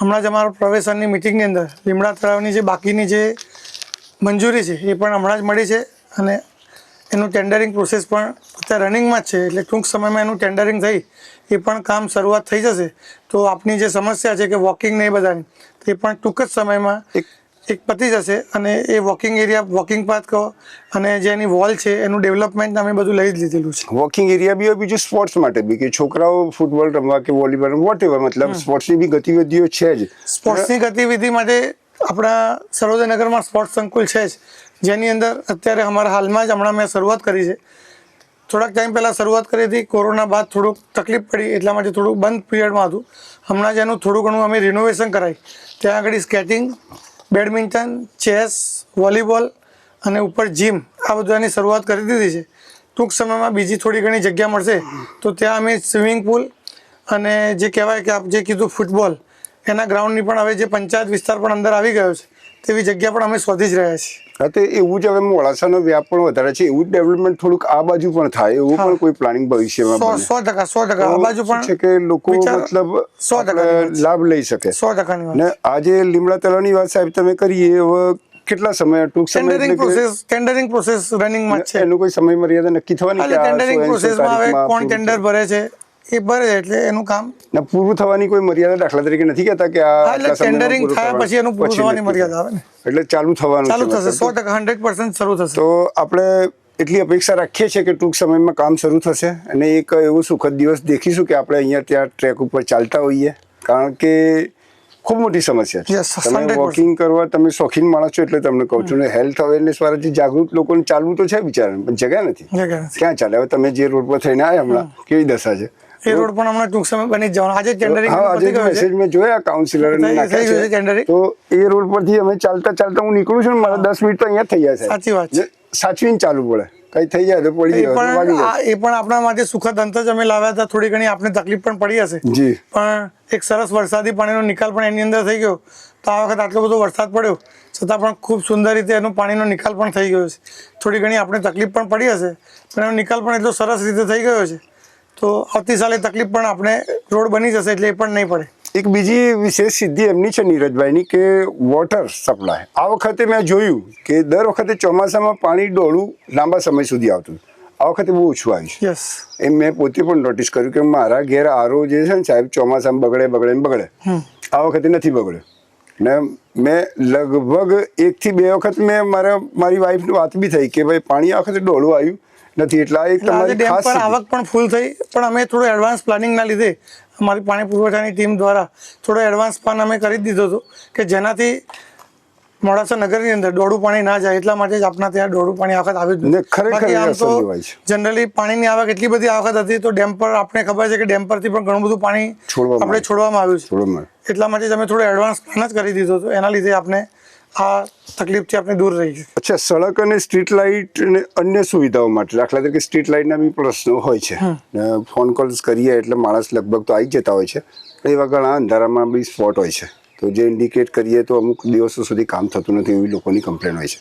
S2: હમણાં જ અમારા પ્રવેશનની મિટિંગની અંદર લીમડા તળાવની જે બાકીની જે મંજૂરી છે એ પણ હમણાં જ મળી છે અને એનું ટેન્ડરિંગ પ્રોસેસ પણ અત્યારે રનિંગમાં જ છે. એટલે ટૂંક સમયમાં એનું ટેન્ડરિંગ થઈ એ પણ કામ શરૂઆત થઈ જશે. તો આપની જે સમસ્યા છે કે વોકિંગ નહીં બધાની, એ પણ ટૂંક જ સમયમાં એક પતી જશે. અને એ વોકિંગ એરિયા, વોકિંગ પાથ કહો અને જે એની વોલ છે એનું ડેવલપમેન્ટ અમે બધું લઈ જ લીધેલું છે.
S1: વોકિંગ એરિયા બી હોય, બીજું સ્પોર્ટ્સ માટે બી કે છોકરાઓ ફૂટબોલ રમવા કે વોલીબોલ વોટ એવર, મતલબ સ્પોર્ટ્સની બી ગતિવિધિઓ છે જ.
S2: સ્પોર્ટ્સની ગતિવિધિ માટે આપણા સર્વોદયનગરમાં સ્પોર્ટ્સ સંકુલ છે જ, જેની અંદર અત્યારે અમારા હાલમાં જ હમણાં મેં શરૂઆત કરી છે. થોડાક ટાઈમ પહેલાં શરૂઆત કરી હતી, કોરોના બાદ થોડુંક તકલીફ પડી એટલા માટે થોડુંક બંધ પીરિયડમાં હતું. હમણાં જ એનું થોડું ઘણું અમે રિનોવેશન કરાવી. ત્યાં આગળ સ્કેટિંગ, બેડમિન્ટન, ચેસ, વોલીબોલ અને ઉપર જીમ આ બધાની શરૂઆત કરી દીધી છે. ટૂંક સમયમાં બીજી થોડી ઘણી જગ્યા મળશે તો ત્યાં અમે સ્વિમિંગ પુલ અને જે કહેવાય કે આપ જે કીધું ફૂટબોલ એના ગ્રાઉન્ડની પણ હવે જે પંચાયત વિસ્તાર પણ અંદર આવી ગયો છે તેવી જગ્યા પણ અમે શોધી જ રહ્યા છીએ.
S1: હા, તો એવું જ હવે મોડાસાનો વ્યાપ પણ વધારે છે, એવું જ ડેવલપમેન્ટ થોડુંક આ બાજુ પણ થાય એવું પણ કોઈ પ્લાનિંગ ભવિષ્યમાં બને?
S2: 100% આ બાજુ પણ
S1: છે કે લોકો મતલબ
S2: 100%
S1: લાભ લઈ શકે.
S2: 100%
S1: ને આજે લીમડા તળાવની વાત સાહેબ તમે કરીએ, હવે કેટલા સમય, ટૂંક સમય
S2: ટેન્ડરિંગ પ્રોસેસ રનિંગમાં છે.
S1: એનું કોઈ સમય મર્યાદા નક્કી થવાની?
S2: ટેન્ડરિંગ પ્રોસેસમાં હવે કોણ ટેન્ડર ભરે છે એ ભરે છે એટલે એનું કામ
S1: ને પૂરું થવાની કોઈ મર્યાદા દાખલા તરીકે નથી કહેતા કે આ
S2: એટલે
S1: આટલા સમયમાં
S2: ટેન્ડરિંગ
S1: પૂરું
S2: થાય
S1: થવાનું?
S2: પછી એનું પૂરું
S1: પછી
S2: થવાની
S1: નક્કી
S2: મર્યાદા આવે ને
S1: થાય. એટલે ચાલુ થવાનું
S2: ચાલુ
S1: છે
S2: થશે
S1: મતલબ.
S2: 100% 100% શરૂ થશે.
S1: તો આપણે એટલી અપેક્ષા રાખીએ છીએ કે ટૂંક સમયમાં કામ શરૂ થશે અને એક એવું સુખદ દિવસ દેખીશું કે આપણે અહીંયા ત્યાં ટ્રેક ઉપર ચાલતા હોઈએ, કારણ કે ખૂબ મોટી સમસ્યા છે.
S2: Yes,
S1: તમે
S2: 100%.
S1: વોકિંગ કરવા તમે શોખીન માણસ છો એટલે તમને કહું છું ને હેલ્થ અવેરનેસ વાળા જે જાગૃત લોકોને ચાલવું તો છે બિચારાને, પણ જગ્યા નથી.
S2: જગ્યા નથી.
S1: ક્યાં ચાલે? હવે તમે જે રોડ પર થઈને આવ્યા હમણાં કેવી દશા છે.
S2: એ રોડ પણ હમણાં ટૂંક સમય બની જ જવાનો. આજે ટેન્ડરિંગ
S1: હા, આજે મેસેજ મેં જોયા કાઉન્સિલર
S2: થઈ ગયું છે tendering.
S1: તો એ રોડ પરથી અમે ચાલતા ચાલતા હું નીકળું છું ને મારા 10 મિનિટ તો અહીંયા થઈ જાય.
S2: સાચી વાત છે.
S1: સાચવીને ચાલવું પડે, કઈ થઈ જાય તો પડી
S2: એ
S1: જાય તો
S2: પણ
S1: વાગી જાય.
S2: એ પણ આપણા માટે સુખદ અંત જ અમે લાવ્યા હતા. થોડી ઘણી આપણે તકલીફ પણ પડી હશે,
S1: જી.
S2: પણ એક સરસ વરસાદી પાણીનો નિકાલ પણ એની અંદર થઈ ગયો. તો આ વખત આટલો બધો વરસાદ પડ્યો છતાં પણ ખૂબ સુંદર રીતે એનો પાણીનો નિકાલ પણ થઈ ગયો છે. થોડી ઘણી આપણે તકલીફ પણ પડી હશે પણ એનો નિકાલ પણ એટલો સરસ રીતે થઈ ગયો છે. તો આવતી સાલે તકલીફ પણ આપણે રોડ બની જશે એટલે એ પણ નહીં પડે.
S1: એક બીજી વિશેષ સિદ્ધિ એમની છે નીરજભાઈની કે વોટર સપ્લાય. આ વખતે મેં જોયું કે દર વખતે ચોમાસામાં પાણી ડોળું લાંબા સમય સુધી આવતું, આ વખતે બહુ ઓછું આવ્યું છે.
S2: યસ,
S1: એ મેં પોતે પણ નોટિસ કર્યું કે મારા ઘેર આરો જે છે ને સાહેબ ચોમાસામાં બગડે. આ વખતે નથી બગડ્યો ને મેં લગભગ 1 થી 2 વખત મેં મારી વાઈફને વાત બી થઈ કે ભાઈ પાણી આ વખતે ડોળું આવ્યું નથી. એટલે આ એક
S2: આજે
S1: તમારી
S2: ડેમ
S1: ખાસ
S2: પર
S1: સિદ્ધિ.
S2: આવક પણ ફૂલ થઈ, પણ અમે થોડું એડવાન્સ પ્લાનિંગના લીધે અમારી પાણી પુરવઠાની ટીમ દ્વારા થોડો એડવાન્સ પ્લાન અમે કરી દીધો હતો કે જેનાથી મોડાસા નગરની અંદર ડોળું પાણી ના જાય. એટલા માટે જ આપણા ત્યાં ડોળું પાણી આ વખત આવ્યું જ
S1: ને
S2: નથી.
S1: ખરેખર
S2: બાકી આમ
S1: અસર
S2: તો
S1: જોવાય છે.
S2: જનરલી પાણીની આવક એટલી બધી આ વખત હતી તો ડેમ પર આપણે ખબર છે કે ડેમ પરથી પણ ઘણું બધું પાણી આપણે છોડવામાં આવ્યું છે.
S1: થોડું
S2: એટલા માટે જ અમે થોડો એડવાન્સ પ્લાન જ કરી દીધો હતો. એના લીધે આપણે આ તકલીફથી આપણે દૂર રહી છે.
S1: અચ્છા, સડક અને સ્ટ્રીટ લાઇટ અને અન્ય સુવિધાઓ માટે દાખલા તરીકે સ્ટ્રીટ લાઇટના બી પ્રશ્નો હોય છે. ફોન કોલ્સ કરીએ એટલે માણસ લગભગ તો આવી જતા હોય છે, પણ એવા ઘણા અંધારામાં બી સ્પોટ હોય છે. તો જે ઇન્ડિકેટ કરીએ તો અમુક દિવસો સુધી કામ થતું નથી એવી લોકોની કમ્પ્લેન હોય છે.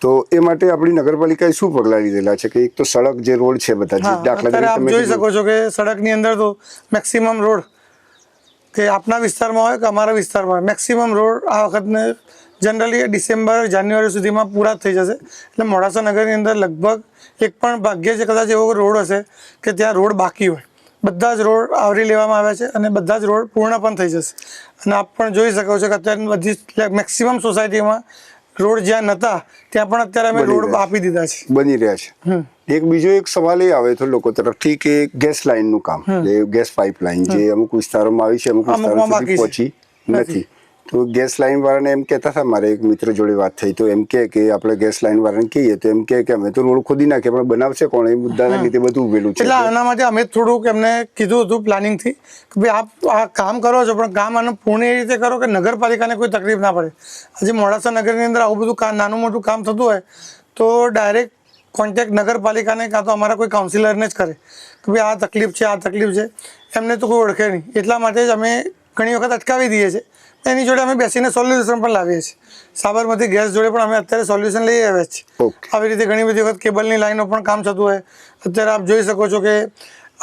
S1: તો એ માટે આપણી નગરપાલિકાએ શું પગલાં લીધેલા છે કે એક તો સડક જે રોડ છે બધા જે દાખલા
S2: અત્યારે આપ
S1: તરીકે
S2: જોઈ શકો છો કે સડકની અંદર તો મેક્સિમમ રોડ કે આપના વિસ્તારમાં હોય કે અમારા વિસ્તારમાં હોય, મેક્સિમમ રોડ આ વખતને જનરલી ડિસેમ્બર જાન્યુઆરી સુધીમાં પૂરા થઈ જશે. એટલે મોડાસા નગરની અંદર લગભગ એક પણ ભાગ્યે જ કદાચ એવો રોડ હશે કે ત્યાં રોડ બાકી હોય. બધા જ રોડ આવરી લેવામાં આવ્યા છે અને બધા જ રોડ પૂર્ણ પણ થઈ જશે. અને આપ પણ જોઈ શકો છો કે અત્યારે બધી મેક્સિમમ સોસાયટીમાં રોડ જ્યાં નહોતા ત્યાં પણ અત્યારે અમે રોડ આપી દીધા છે,
S1: બની રહ્યા છે. એક બીજો એક સવાલ એ આવે તો લોકો તરફથી કે ગેસ લાઇનનું કામ, જે ગેસ પાઇપલાઇન જે અમુક વિસ્તારોમાં આવી છે, અમુક વિસ્તારો સુધી પહોંચી નથી. તો ગેસ લાઇન વાળાને એમ કહેતા હતા, મારે એક મિત્ર જોડે વાત થઈ તો એમ કે આપણે ગેસ લાઇન વાળાને કહીએ તો એમ કે અમે તો રોડ ખોદી નાખીએ પણ બનાવશે કોણ? એ મુદ્દાના લીધે બધું ઉભેલું છે.
S2: એટલે આના માટે અમે થોડુંક એમને કીધું હતું પ્લાનિંગથી કે ભાઈ આપ આ કામ કરો છો પણ કામ આનું પૂર્ણ એ રીતે કરો કે નગરપાલિકાને કોઈ તકલીફ ના પડે. આજે મોડાસા નગરની અંદર આવું બધું કામ નાનું મોટું કામ થતું હોય તો ડાયરેક્ટ કોન્ટેક્ટ નગરપાલિકાને કાં તો અમારા કોઈ કાઉન્સિલરને જ કરે કે ભાઈ આ તકલીફ છે, આ તકલીફ છે. એમને તો કોઈ ઓળખે નહીં. એટલા માટે જ અમે ઘણી વખત અટકાવી દઈએ છીએ. એની જોડે અમે બેસીને સોલ્યુશન પણ લાવીએ છીએ. સાબરમતી ગેસ જોડે પણ અમે અત્યારે સોલ્યુશન લઈ આવ્યા છીએ. આવી રીતે ઘણી બધી વખત કેબલની લાઈનો પણ કામ થતું હોય. અત્યારે આપ જોઈ શકો છો કે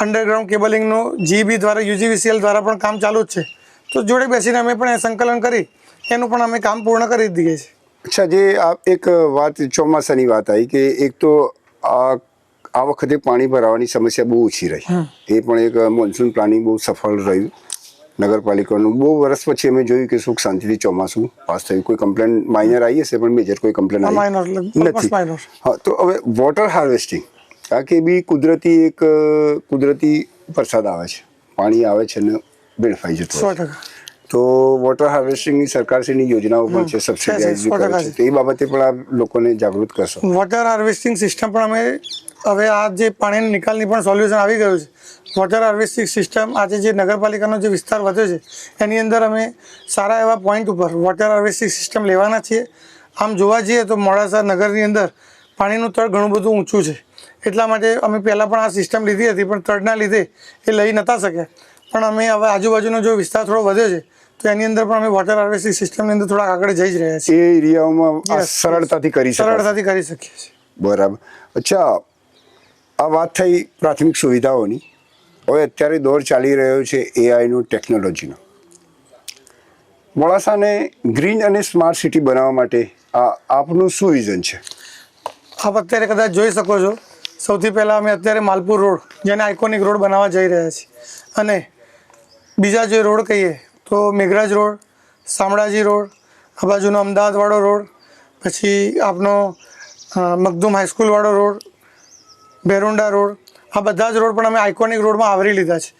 S2: અંડરગ્રાઉન્ડ કેબલિંગનું જીબી દ્વારા યુજીવીસીએલ દ્વારા પણ કામ ચાલુ જ છે. તો જોડે બેસીને અમે પણ સંકલન કરી એનું પણ અમે કામ પૂર્ણ કરી દઈએ છીએ.
S1: અચ્છા, જે એક વાત ચોમાસાની વાત આવી કે એક તો આ વખતે પાણી ભરાવાની સમસ્યા બહુ ઓછી રહી. એ પણ એક મોન્સૂન પ્લાનિંગ બહુ સફળ રહ્યું નગરપાલિકાનું. બહુ વર્ષ પછી અમે જોયું કે સુખ શાંતિથી ચોમાસું પાસ થયું. કોઈ કમ્પ્લેન માઇનર આવી હશે પણ મેજર કોઈ કમ્પ્લેન આવી નથી. હા, તો હવે વોટર હાર્વેસ્ટિંગ, કારણ કે બી કુદરતી વરસાદ આવે છે, પાણી આવે છે ને બેડફાઈ જતું હોય છે. તો વોટર હાર્વેસ્ટિંગની સરકારશ્રીની યોજનાઓ પણ છે, સબસિડાઇઝ કરે છે. તો એ બાબતે પણ આપ લોકોને જાગૃત કરશો.
S2: વોટર હાર્વેસ્ટિંગ સિસ્ટમ પણ અમે હવે આ જે પાણીના નિકાલની પણ સોલ્યુશન આવી ગયું છે. વોટર હાર્વેસ્ટિંગ સિસ્ટમ આજે જે નગરપાલિકાનો જે વિસ્તાર વધ્યો છે એની અંદર અમે સારા એવા પોઈન્ટ ઉપર વોટર હાર્વેસ્ટિંગ સિસ્ટમ લેવાના છીએ. આમ જોવા જઈએ તો મોડાસા નગરની અંદર પાણીનું તળ ઘણું બધું ઊંચું છે. એટલા માટે અમે પહેલાં પણ આ સિસ્ટમ લીધી હતી પણ તળના લીધે એ લઈ નહોતા શક્યા. પણ અમે હવે આજુબાજુનો જો વિસ્તાર થોડો વધ્યો છે તો એની અંદર પણ અમે વોટર હાર્વેસ્ટિંગ સિસ્ટમની અંદર થોડા આગળ જઈ જ રહ્યા છીએ.
S1: એ એરિયાઓમાં સરળતાથી કરી
S2: શકીએ છીએ.
S1: બરાબર. અચ્છા, આ વાત થઈ પ્રાથમિક સુવિધાઓની. હવે અત્યારે દોર ચાલી રહ્યો છે એઆઈનો, ટેકનોલોજીનો. મોડાસાને ગ્રીન અને સ્માર્ટ સિટી બનાવવા માટે આપનું શું વિઝન છે?
S2: આપ અત્યારે કદાચ જોઈ શકો છો સૌથી પહેલાં અમે અત્યારે માલપુર રોડ, જેને આઇકોનિક રોડ બનાવવા જઈ રહ્યા છીએ, અને બીજા જે રોડ કહીએ તો મેઘરાજ રોડ, શામળાજી રોડ, આ બાજુનો અમદાવાદવાળો રોડ, પછી આપનો મખદુમ હાઈસ્કૂલવાળો રોડ, ભેરુંડા રોડ, આ બધા જ રોડ પણ અમે આઇકોનિક રોડમાં આવરી લીધા છે.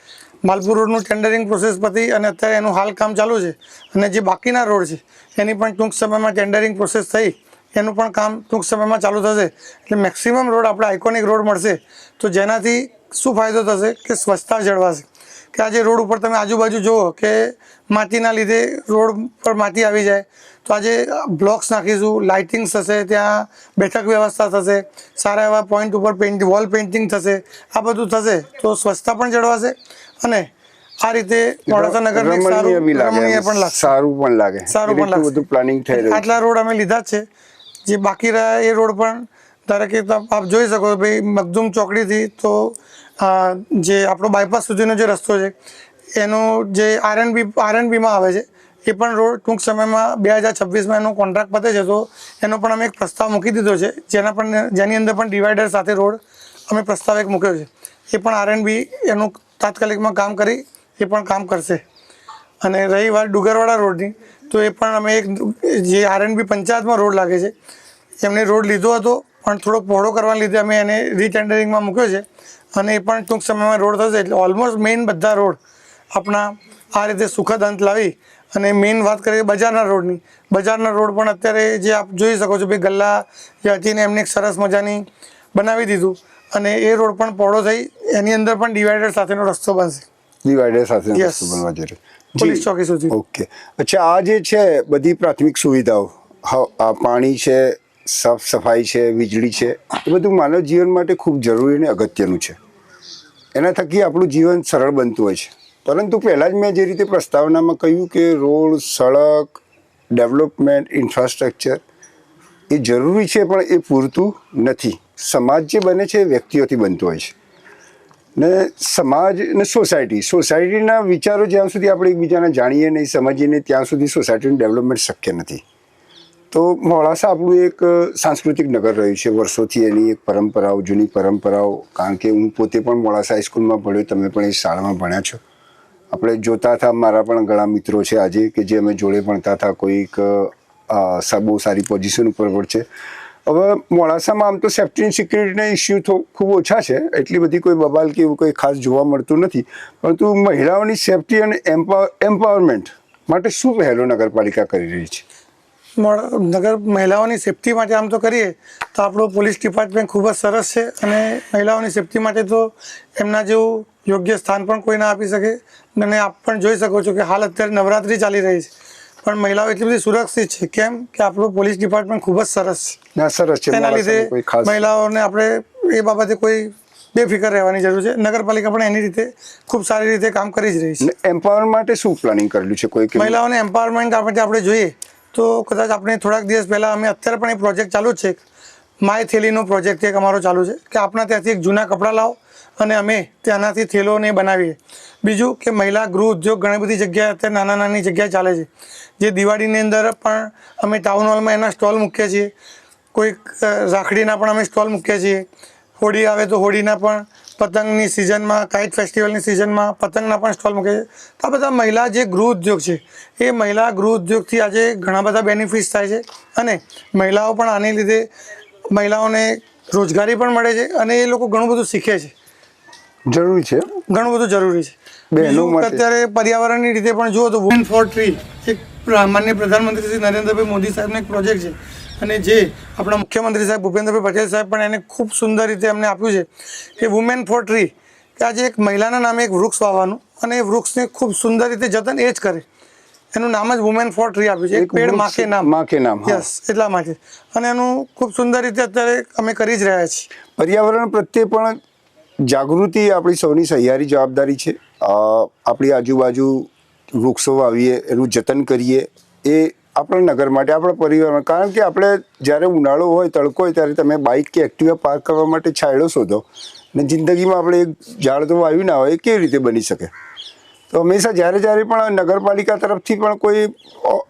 S2: માલપુર રોડનું ટેન્ડરિંગ પ્રોસેસ પતી અને અત્યારે એનું હાલ કામ ચાલુ છે, અને જે બાકીના રોડ છે એની પણ ટૂંક સમયમાં ટેન્ડરિંગ પ્રોસેસ થઈ એનું પણ કામ ટૂંક સમયમાં ચાલુ થશે. એટલે મેક્સિમમ રોડ આપણે આઇકોનિક રોડ મળશે, તો જેનાથી શું ફાયદો થશે કે સ્વચ્છતા જળવાશે. કે આજે રોડ ઉપર તમે આજુબાજુ જુઓ કે માટીના લીધે રોડ પર માટી આવી જાય, તો આજે બ્લોક્સ નાખીશું, લાઇટિંગ્સ થશે, ત્યાં બેઠક વ્યવસ્થા થશે, સારા એવા પોઈન્ટ ઉપર વોલ પેઇન્ટિંગ થશે, આ બધું થશે તો સ્વચ્છતા પણ જળવાશે અને આ રીતે મોડાસા નગરને એક સારું રમણીય પણ લાગશે,
S1: સારું પણ લાગે,
S2: સારું પણ લાગશે.
S1: બધું પ્લાનિંગ થઈ રહ્યું છે.
S2: આટલા રોડ અમે લીધા જ છે, જે બાકી રહ્યા એ રોડ પણ ધારો કે આપ જોઈ શકો ભાઈ, મખદુમ ચોકડીથી તો જે આપણો બાયપાસ સુધીનો જે રસ્તો છે એનું જે આરએનબીમાં આવે છે એ પણ રોડ ટૂંક સમયમાં 2026માં એનો કોન્ટ્રાક્ટ પતે છે, તો એનો પણ અમે એક પ્રસ્તાવ મૂકી દીધો છે, જેની અંદર પણ ડિવાઈડર સાથે રોડ અમે પ્રસ્તાવ એક મૂક્યો છે. એ પણ આરએનબી એનું તાત્કાલિકમાં કામ કરી એ પણ કામ કરશે. અને રહી વાત ડુંગરવાડા રોડની, તો એ પણ અમે એક જે આરએનબી પંચાયતમાં રોડ લાગે છે એમને રોડ લીધો હતો, પણ થોડોક પહોળો કરવાને લીધે અમે એને રીટેન્ડરિંગમાં મૂક્યો છે, અને એ પણ ટૂંક સમયમાં રોડ થશે. એટલે ઓલમોસ્ટ મેઇન બધા રોડ આપણા આ રીતે સુખદ અંત લાવી. અને મેઇન વાત કરીએ બજારના રોડની, બજારના રોડ પણ અત્યારે જે આપ જોઈ શકો છો ભાઈ, ગલ્લા જે હતી ને એમને એક સરસ મજાની બનાવી દીધું, અને એ રોડ પણ પહોળો થઈ એની અંદર પણ ડિવાઈડર સાથેનો રસ્તો બનશે,
S1: ડિવાઈડર સાથે
S2: Yes.
S1: રસ્તો બનવા જઈ રહ્યો.
S2: પોલીસ ચોકી સુધી.
S1: ઓકે, અચ્છા, આ જે છે બધી પ્રાથમિક સુવિધાઓ, આ પાણી છે, સાફ સફાઈ છે, વીજળી છે, એ બધું માનવ જીવન માટે ખૂબ જરૂરી અને અગત્યનું છે. એના થકી આપણું જીવન સરળ બનતું હોય છે. પરંતુ પહેલાં જ મેં જે રીતે પ્રસ્તાવનામાં કહ્યું કે રોડ, સડક, ડેવલપમેન્ટ, ઇન્ફ્રાસ્ટ્રક્ચર એ જરૂરી છે, પણ એ પૂરતું નથી. સમાજ જે બને છે એ વ્યક્તિઓથી બનતું હોય છે, ને સમાજ ને સોસાયટીના વિચારો જ્યાં સુધી આપણે એકબીજાને જાણીએ નહીં, સમજીએ નહીં, ત્યાં સુધી સોસાયટીનું ડેવલપમેન્ટ શક્ય નથી. તો મોડાસા આપણું એક સાંસ્કૃતિક નગર રહ્યું છે વર્ષોથી. એની એક પરંપરાઓ, જૂની પરંપરાઓ, કારણ કે હું પોતે પણ મોડાસા હાઈસ્કૂલમાં ભણ્યો, તમે પણ એ શાળામાં ભણ્યા છો. આપણે જોતા હતા, મારા પણ ઘણા મિત્રો છે આજે કે જે અમે જોડે ભણતા હતા, કોઈક બહુ સારી પોઝિશન ઉપર પણ છે. હવે મોડાસામાં આમ તો સેફ્ટી એન્ડ સિક્યુરિટીના ઇસ્યુ ખૂબ ઓછા છે, એટલી બધી કોઈ બબાલ કે એવું કોઈ ખાસ જોવા મળતું નથી. પરંતુ મહિલાઓની સેફ્ટી અને એમ્પાવરમેન્ટ માટે શું પહેલો નગરપાલિકા કરી રહી છે?
S2: મહિલાઓની સેફટી માટે આમ તો કરીએ તો આપણું પોલીસ ડિપાર્ટમેન્ટ ખૂબ જ સરસ છે, અને મહિલાઓની સેફટી માટે તો એમના જેવું યોગ્ય સ્થાન પણ કોઈ ના આપી શકે. અને આપ પણ જોઈ શકો છો કે હાલ અત્યારે નવરાત્રિ ચાલી રહી છે, પણ મહિલાઓ એટલી બધી સુરક્ષિત છે. કેમ કે આપણું પોલીસ ડિપાર્ટમેન્ટ ખૂબ જ સરસ છે. એના લીધે મહિલાઓને આપણે એ બાબતે કોઈ બેફિકર રહેવાની જરૂર છે. નગરપાલિકા પણ એની રીતે ખૂબ સારી રીતે કામ કરી જ રહી છે.
S1: એમ્પાવરમેન્ટ માટે શું પ્લાનિંગ કરેલું છે? કોઈ
S2: મહિલાઓને એમ્પાવરમેન્ટ આપણે જોઈએ તો કદાચ આપણે થોડાક દિવસ પહેલાં અમે અત્યારે પણ એ પ્રોજેક્ટ ચાલુ જ છે, માય થેલીનો પ્રોજેક્ટ એક અમારો ચાલુ છે કે આપણા ત્યાંથી એક જૂના કપડાં લાવો અને અમે ત્યાંનાથી થેલોને બનાવીએ. બીજું કે મહિલા ગૃહ ઉદ્યોગ ઘણી બધી જગ્યાએ અત્યારે નાની જગ્યાએ ચાલે છે, જે દિવાળીની અંદર પણ અમે ટાઉન હોલમાં એના સ્ટોલ મૂકીએ છીએ, કોઈક રાખડીના પણ અમે સ્ટોલ મૂકીએ છીએ, હોળી આવે તો હોળીના પણ, પતંગની સિઝનમાં, કાઇટ ફેસ્ટિવલની સિઝનમાં પતંગના પણ સ્ટોલ મૂકે છે. તો આ બધા મહિલા જે ગૃહ ઉદ્યોગ છે, એ મહિલા ગૃહ ઉદ્યોગથી આજે ઘણા બધા બેનિફિટ્સ થાય છે, અને મહિલાઓ પણ આને લીધે મહિલાઓને રોજગારી પણ મળે છે, અને એ લોકો ઘણું બધું શીખે છે.
S1: જરૂરી છે,
S2: ઘણું બધું જરૂરી છે. બીજું અત્યારે પર્યાવરણની રીતે પણ જુઓ તો વુમેન ફોર ટ્રી એક માનનીય પ્રધાનમંત્રી શ્રી નરેન્દ્રભાઈ મોદી સાહેબનો એક પ્રોજેક્ટ છે, અને જે આપણા મુખ્યમંત્રી સાહેબ ભૂપેન્દ્રભાઈ પટેલ સાહેબ પણ એને ખૂબ સુંદર રીતે અમને આપ્યું છે કે વુમેન ફોર ટ્રી, કે આજે એક મહિલાના નામે એક વૃક્ષ વાવવાનું, અને એ વૃક્ષને ખૂબ સુંદર રીતે જતન એ જ કરે. એનું નામ જ વુમેન ફોર ટ્રી આપ્યું છે, એક પેડ માં કે નામ. યસ, એટલા માટે. અને એનું ખૂબ સુંદર રીતે અત્યારે અમે કરી જ રહ્યા છીએ.
S1: પર્યાવરણ પ્રત્યે પણ જાગૃતિ આપણી સૌની સહિયારી જવાબદારી છે. આપણી આજુબાજુ વૃક્ષો વાવીએ, એનું જતન કરીએ, એ આપણા નગર માટે, આપણા પરિવારમાં. કારણ કે આપણે જ્યારે ઉનાળો હોય, તડકો હોય, ત્યારે તમે બાઇક કે એક્ટિવા પાર્ક કરવા માટે છાંયડો શોધો, ને જિંદગીમાં આપણે એક ઝાડ તો વાવ્યું ના હોય, એ કેવી રીતે બની શકે? તો હંમેશા જ્યારે પણ નગરપાલિકા તરફથી પણ કોઈ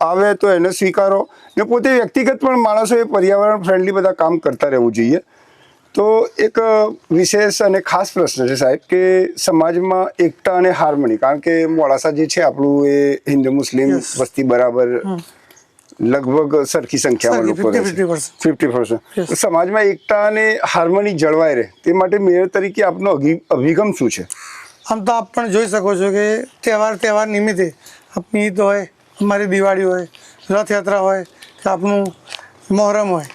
S1: આવે તો એને સ્વીકારો, ને પોતે વ્યક્તિગત પણ માણસો એ પર્યાવરણ ફ્રેન્ડલી બધા કામ કરતા રહેવું જોઈએ. તો એક વિશેષ અને ખાસ પ્રશ્ન છે સાહેબ કે સમાજમાં એકતા અને હાર્મની, કારણ કે મોડાસા જે છે આપણું એ હિન્દુ મુસ્લિમ
S2: Yes.
S1: વસ્તી બરાબર લગભગ સરખી સંખ્યામાં લોકો રહે છે,
S2: 50%.
S1: 50%. સમાજમાં એકતા અને હાર્મની જળવાઈ રહે તે માટે મેયર તરીકે આપનો અભિગમ શું છે?
S2: આમ તો આપ પણ જોઈ શકો છો કે તહેવાર નિમિત્તે આપની ઈદ હોય, અમારી દિવાળી હોય, રથયાત્રા હોય કે આપનું મોહરમ હોય,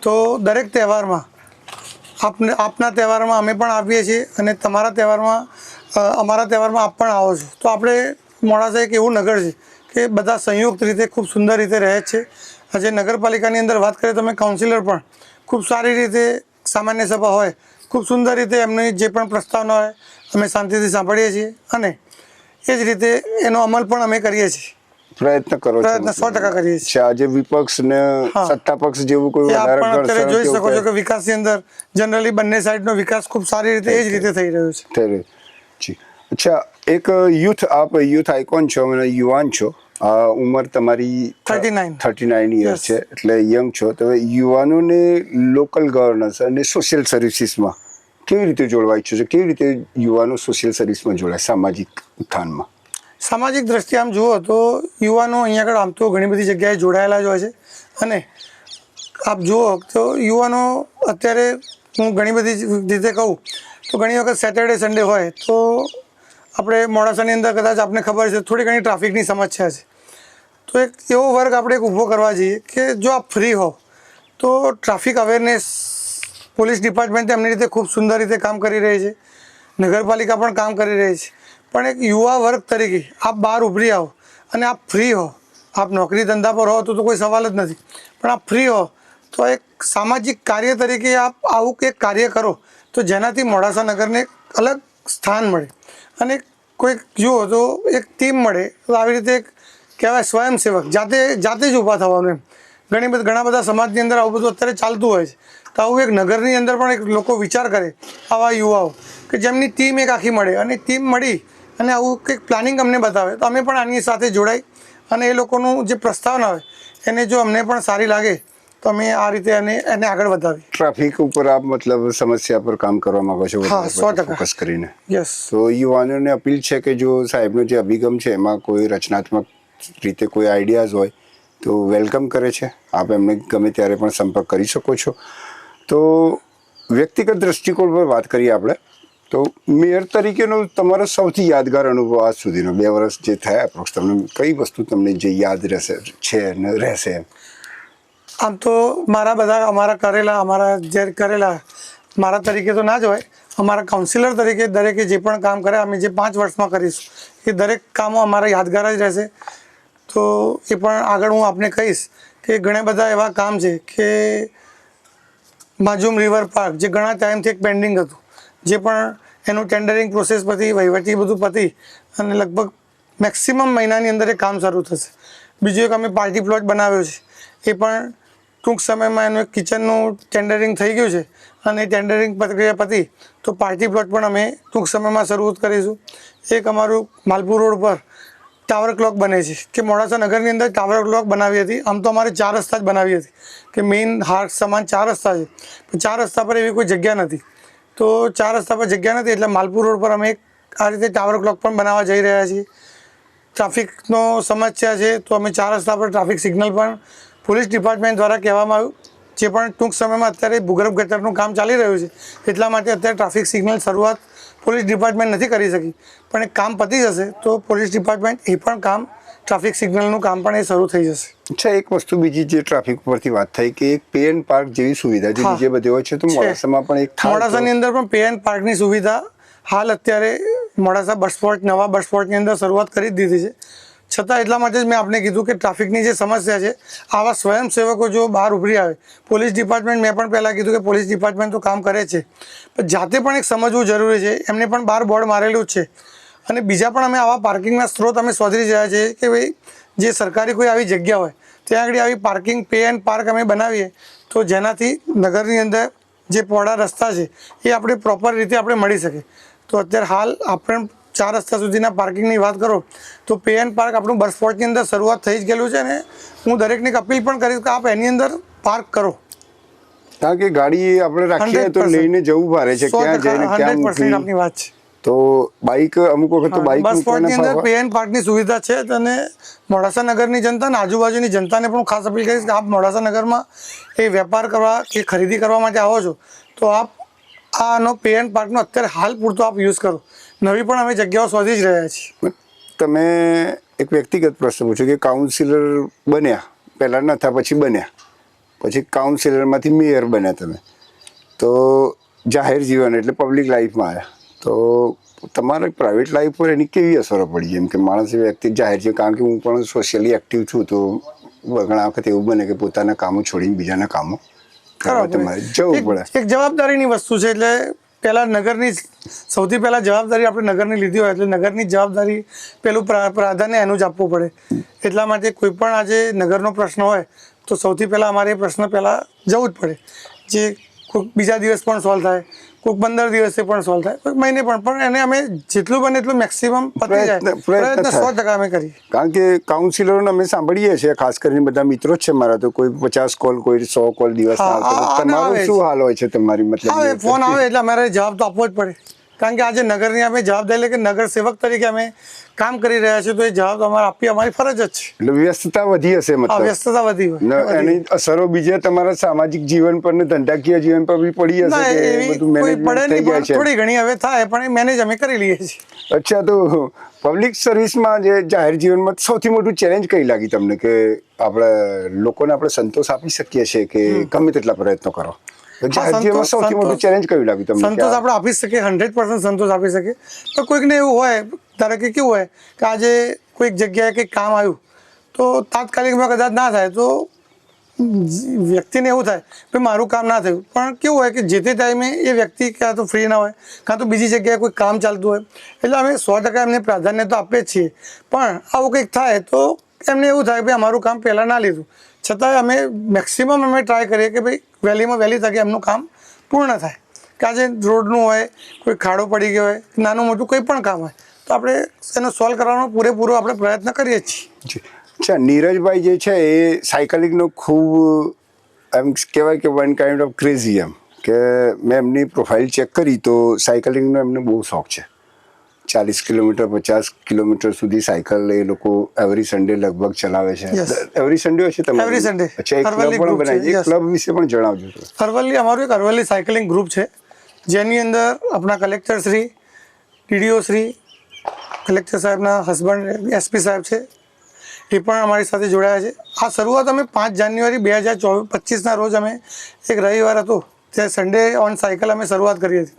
S2: તો દરેક તહેવારમાં આપના તહેવારમાં અમે પણ આપીએ છીએ અને તમારા તહેવારમાં અમારા તહેવારમાં આપ પણ આવો છો. તો આપણે મોડાસા એક એવું નગર છે કે બધા સંયુક્ત રીતે ખૂબ સુંદર રીતે રહે છે. આજે નગરપાલિકાની અંદર વાત કરીએ તો અમે કાઉન્સિલર પણ ખૂબ સારી રીતે સામાન્ય સભા હોય ખૂબ સુંદર રીતે એમની જે પણ પ્રસ્તાવના હોય અમે શાંતિથી સાંભળીએ છીએ અને એ જ રીતે એનો અમલ પણ અમે કરીએ છીએ.
S1: પ્રયત્ન કરો છો?
S2: પ્રયત્ન 100% કરીએ છીએ.
S1: આજે વિપક્ષ ને સત્તા પક્ષ જેવું કોઈ
S2: આપ
S1: વધારે
S2: પણ અત્યારે જોઈ શકો છો
S1: ઘર્ષણ
S2: કે વિકાસની અંદર જનરલી બંને સાઈડનો વિકાસ ખૂબ સારી રીતે એ જ રીતે થઈ રહ્યો છે.
S1: થઈ રહ્યું છે. અચ્છા, એક આપ યુથ આઇકોન છો અને યુવાન છો. ઉંમર તમારી 39 યર છે, એટલે યંગ છો. તો યુવાનોને લોકલ ગવર્નન્સ અને સોશિયલ સર્વિસીસમાં કેવી રીતે જોડવા ઈચ્છો છો? કેવી રીતે યુવાનો સોશિયલ સર્વિસમાં જોડાય, સામાજિક ઉત્થાનમાં?
S2: સામાજિક દ્રષ્ટિએ આમ જુઓ તો યુવાનો અહીંયા આગળ આમ તો ઘણી બધી જગ્યાએ જોડાયેલા જ હોય છે અને આપ જુઓ તો યુવાનો અત્યારે હું ઘણી બધી રીતે કહું તો ઘણી વખત સેટરડે સન્ડે હોય તો આપણે મોડાસાની અંદર કદાચ આપને ખબર છે થોડી ઘણી ટ્રાફિકની સમસ્યા છે, તો એક એવો વર્ગ આપણે એક ઊભો કરવા જોઈએ કે જો આપ ફ્રી હો તો ટ્રાફિક અવેરનેસ પોલીસ ડિપાર્ટમેન્ટ એમની રીતે ખૂબ સુંદર રીતે કામ કરી રહી છે, નગરપાલિકા પણ કામ કરી રહી છે, પણ એક યુવા વર્ગ તરીકે આપ બહાર ઉભરી આવો અને આપ ફ્રી હો, આપ નોકરી ધંધા પર હો તો કોઈ સવાલ જ નથી, પણ આપ ફ્રી હો તો એક સામાજિક કાર્ય તરીકે આપ આવું કંઈક કાર્ય કરો તો જેનાથી મોડાસા નગરને એક અલગ સ્થાન મળે અને કોઈક જુઓ તો એક ટીમ મળે. તો આવી રીતે એક કહેવાય સ્વયંસેવક જાતે જ ઊભા થવાનું એમ. ઘણા બધા સમાજની અંદર આવું બધું અત્યારે ચાલતું હોય છે, તો આવું એક નગરની અંદર પણ એક લોકો વિચાર કરે આવા યુવાઓ કે જેમની ટીમ એક આખી મળે અને ટીમ મળી અને આવું કંઈક પ્લાનિંગ અમને બતાવે તો અમે પણ આની સાથે જોડાઈ અને એ લોકોનું જે પ્રસ્તાવના હોય એને જો અમને પણ સારી લાગે તો અમે આ રીતે એને આગળ વધાવી.
S1: ટ્રાફિક ઉપર આપ મતલબ સમસ્યા પર કામ કરવા માંગો છો?
S2: હા, 100%
S1: ફોકસ કરીને.
S2: યસ.
S1: તો યુવાનોને અપીલ છે કે જો સાહેબનો જે અભિગમ છે એમાં કોઈ રચનાત્મક રીતે કોઈ આઈડિયાઝ હોય તો વેલકમ કરે છે. આપ એમને ગમે ત્યારે પણ સંપર્ક કરી શકો છો. તો વ્યક્તિગત દ્રષ્ટિકોણ પર વાત કરીએ આપણે તો મેયર તરીકેનો તમારો સૌથી યાદગાર અનુભવ આજ સુધીનો 2 વર્ષ જે થયા એપ્રોક્સ, તમને કઈ વસ્તુ તમને જે યાદ રહેશે છે ને રહેશે?
S2: આમ તો અમારા કરેલા મારા તરીકે તો ના જ હોય, અમારા કાઉન્સિલર તરીકે દરેકે જે પણ કામ કરે અમે જે 5 વર્ષમાં કરીશું એ દરેક કામો અમારા યાદગાર જ રહેશે. તો એ પણ આગળ હું આપને કહીશ કે ઘણા બધા એવા કામ છે કે માજુમ રિવર પાર્ક જે ઘણા ટાઈમથી એક પેન્ડિંગ હતું, જે પણ એનું ટેન્ડરિંગ પ્રોસેસ પતી, વહીવટી બધું પતી અને લગભગ મેક્સિમમ મહિનાની અંદર એ કામ શરૂ થશે. બીજું એક અમે પાર્ટી પ્લોટ બનાવ્યો છે, એ પણ ટૂંક સમયમાં એનું એક કિચનનું ટેન્ડરિંગ થઈ ગયું છે અને એ ટેન્ડરિંગ પ્રક્રિયા પતી તો પાર્ટી પ્લોટ પણ અમે ટૂંક સમયમાં શરૂઆત કરીશું. એક અમારું માલપુર રોડ પર ટાવર ક્લોક બને છે કે મોડાસા નગરની અંદર ટાવર ક્લોક બનાવી હતી. આમ તો અમારે 4 રસ્તા જ બનાવી હતી કે મેઇન હાર્ટ સમાન 4 રસ્તા છે, પણ 4 રસ્તા પર એવી કોઈ જગ્યા નથી, તો 4 રસ્તા પર જગ્યા નથી એટલે માલપુર રોડ પર અમે આ રીતે ટાવર ક્લોક પણ બનાવવા જઈ રહ્યા છીએ. ટ્રાફિકનો સમસ્યા છે તો અમે 4 રસ્તા પર ટ્રાફિક સિગ્નલ પણ પોલીસ ડિપાર્ટમેન્ટ દ્વારા કહેવામાં આવ્યું, જે પણ ટૂંક સમયમાં અત્યારે ભૂગર્ભ ગટરનું કામ ચાલી રહ્યું છે એટલા માટે અત્યારે ટ્રાફિક સિગ્નલ શરૂઆત પોલીસ ડિપાર્ટમેન્ટ નથી કરી શકી, પણ એક કામ પતી જશે તો પોલીસ ડિપાર્ટમેન્ટ એ પણ કામ ટ્રાફિક સિગ્નલનું કામ પણ એ શરૂ થઈ જશે.
S1: અચ્છા, એક વસ્તુ બીજી જે ટ્રાફિક પરથી વાત થઈ કે એક પે એન્ડ પાર્ક જેવી સુવિધા જે બીજે બધે હોય છે તો મોડાસામાં પણ એક
S2: મોડાસાની અંદર પણ પે એન્ડ પાર્કની સુવિધા હાલ અત્યારે મોડાસા નવા બસ સ્પોટની અંદર શરૂઆત કરી જ દીધી છે. છતાં એટલા માટે જ મેં આપને કીધું કે ટ્રાફિકની જે સમસ્યા છે આવા સ્વયંસેવકો જો બહાર ઉભરી આવે, પોલીસ ડિપાર્ટમેન્ટ મેં પણ પહેલાં કીધું કે પોલીસ ડિપાર્ટમેન્ટ તો કામ કરે છે પણ જાતે પણ એક સમજવું જરૂરી છે. એમને પણ બહાર બોર્ડ મારેલું જ છે અને બીજા પણ અમે આવા પાર્કિંગના સ્ત્રોત અમે શોધી રહ્યા છીએ કે ભાઈ જે સરકારી કોઈ આવી જગ્યા હોય ત્યાં આગળ આવી પાર્કિંગ પે એન્ડ પાર્ક અમે બનાવીએ તો જેનાથી નગરની અંદર જે પહોળા રસ્તા છે એ આપણે પ્રોપર રીતે આપણે મળી શકે. તો અત્યારે હાલ આપણે 4 રસ્તા સુધીના પાર્કિંગની વાત કરો તો પે એન્ડ પાર્ક આપણું બસ સ્પોટની અંદર શરૂઆત થઈ જ ગયેલું છે અને હું દરેકને અપીલ પણ કરીશ કે આપ એની અંદર પાર્ક કરો.
S1: કારણ કે ગાડી આપણે રાખીએ તો
S2: 100%
S1: લઈને જવું ભારે છે, ક્યાં જઈને ક્યાં
S2: 100%
S1: મૂકવી.
S2: આપની વાત છે.
S1: તો બાઇક અમુક વખત તો બાઇક
S2: બસ સ્પોટની અંદર
S1: મૂકવાના
S2: પે એન્ડ પાર્કની સુવિધા છે અને મોડાસા નગરની જનતા અને આજુબાજુની જનતાને પણ ખાસ અપીલ કરીશ કે આપ મોડાસા નગરમાં એ વેપાર કરવા કે ખરીદી કરવા માટે આવો છો તો આપ આનો પે એન્ડ પાર્કનો અત્યારે હાલ પૂરતો આપ યુઝ કરો. નવી પણ અમે જગ્યાઓ શોધી જ રહ્યા છીએ.
S1: તમે એક વ્યક્તિગત પ્રશ્ન પૂછ્યો કે કાઉન્સિલર બન્યા, પહેલાં નતા પછી બન્યા, પછી કાઉન્સિલરમાંથી મેયર બન્યા તમે, તો જાહેર જીવન એટલે પબ્લિક લાઈફમાં આવ્યા, તો તમારે પ્રાઇવેટ લાઈફ પર એની કેવી અસરો પડી? જેમ કે માણસ વ્યક્તિ જાહેર છે, કારણ કે હું પણ સોશિયલી એક્ટિવ છું, તો ઘણા વખત એવું બને કે પોતાના કામો છોડીને બીજાના કામો કરવા તમારે જવું પડે.
S2: એક જવાબદારીની વસ્તુ છે. એટલે પહેલા નગરની સૌથી પહેલા જવાબદારી આપણે નગરની લીધી હોય એટલે નગરની જવાબદારી પેલું પ્રાધાન્ય એનું જ આપવું પડે. એટલા માટે કોઈ પણ આજે નગરનો પ્રશ્ન હોય તો સૌથી પહેલા અમારે એ પ્રશ્ન પહેલા જવું જ પડે. જે કોઈક બીજા દિવસ પણ સોલ્વ થાય, કોઈક 15 દિવસે પણ સોલ્વ થાય, કોઈક મહિને પણ એને અમે જેટલું બને એટલું મેક્સિમમ પતી જાય પ્રયત્ન 100% અમે કરીએ.
S1: કારણ કે કાઉન્સિલરોને અમે સાંભળીએ છીએ, ખાસ કરીને બધા મિત્રો જ છે મારા, તો કોઈ 50 કોલ, કોઈ 100 કોલ દિવસના આવતા. તમારો શું હાલ હોય છે તમારી? મતલબ
S2: ફોન આવે એટલે અમારે જવાબ તો આપવો જ પડે, કારણ કે આજે નગરની અમે જવાબદારી કે નગર સેવક તરીકે અમે કામ કરી રહ્યા છીએ, તો એ જવાબ અમારે આપવી અમારી ફરજ જ છે.
S1: એટલે વ્યસ્તતા વધી હશે, મતલબ
S2: વ્યસ્તતા વધી હોય
S1: એની અસરો બીજા તમારા સામાજિક જીવન પર ને ધંધાકીય જીવન પર બી પડી હશે કે બધું મેનેજમેન્ટ થઈ જાય છે?
S2: થોડી ઘણી હવે થાય પણ એ મેનેજ અમે કરી લઈએ છીએ.
S1: અચ્છા, તો પબ્લિક સર્વિસમાં જે જાહેર જીવનમાં સૌથી મોટું ચેલેન્જ કઈ લાગી તમને કે આપણે લોકોને આપણે સંતોષ આપી શકીએ છીએ કે ગમે તેટલા પ્રયત્નો કરો? જાહેર જીવનમાં સૌથી મોટું ચેલેન્જ કયું લાગ્યું તમને?
S2: સંતોષ આપણે આપી શકીએ, 100% સંતોષ આપી શકીએ. તો કોઈકને એવું હોય, ધારો કે કેવું હોય કે આજે કોઈક જગ્યાએ કંઈક કામ આવ્યું તો તાત્કાલિકમાં કદાચ ના થાય તો વ્યક્તિને એવું થાય કે મારું કામ ના થયું, પણ કેવું હોય કે જે તે ટાઈમે એ વ્યક્તિ કાં તો ફ્રી ના હોય કાં તો બીજી જગ્યાએ કોઈ કામ ચાલતું હોય, એટલે અમે 100% એમને પ્રાધાન્ય તો આપીએ જ છીએ. પણ આવું કંઈક થાય તો એમને એવું થાય કે અમારું કામ પહેલાં ના લીધું, છતાંય અમે મેક્સિમમ અમે ટ્રાય કરીએ કે ભાઈ વહેલીમાં વહેલી તકે એમનું કામ પૂર્ણ થાય. કે આજે રોડનું હોય, કોઈ ખાડો પડી ગયો હોય, નાનું મોટું કોઈ પણ કામ હોય તો આપણે એનો સોલ્વ કરવાનો પૂરેપૂરો આપણે પ્રયત્ન કરીએ છીએ.
S1: અચ્છા, નીરજભાઈ જે છે એ સાયકલિંગનો ખૂબ એમ કહેવાય કે વન કાઇન્ડ ઓફ ક્રેઝી, એમ કે મેં એમની પ્રોફાઇલ ચેક કરી તો સાયકલિંગનો એમને બહુ શોખ છે. 40 કિલોમીટર 50 કિલોમીટર સુધી સાયકલ એ લોકો એવરી સન્ડે લગભગ ચલાવે છે. એવરી સન્ડે હશે તમારે?
S2: Every Sunday.
S1: અચ્છા, એક ક્લબ પણ બનાવી, એક ક્લબ વિશે પણ જણાવજો.
S2: અરવલ્લી અમારું એક અરવલ્લી સાયકલિંગ ગ્રુપ છે, જેની અંદર આપણા collector Shri, DDO Shri, collector સાહેબના હસબન્ડ એસપી સાહેબ છે, એ પણ અમારી સાથે જોડાયા છે. આ શરૂઆત અમે 5 જાન્યુઆરી 2025ના રોજ અમે એક રવિવાર હતો ત્યારે સન્ડે ઓન સાયકલ અમે શરૂઆત કરી હતી.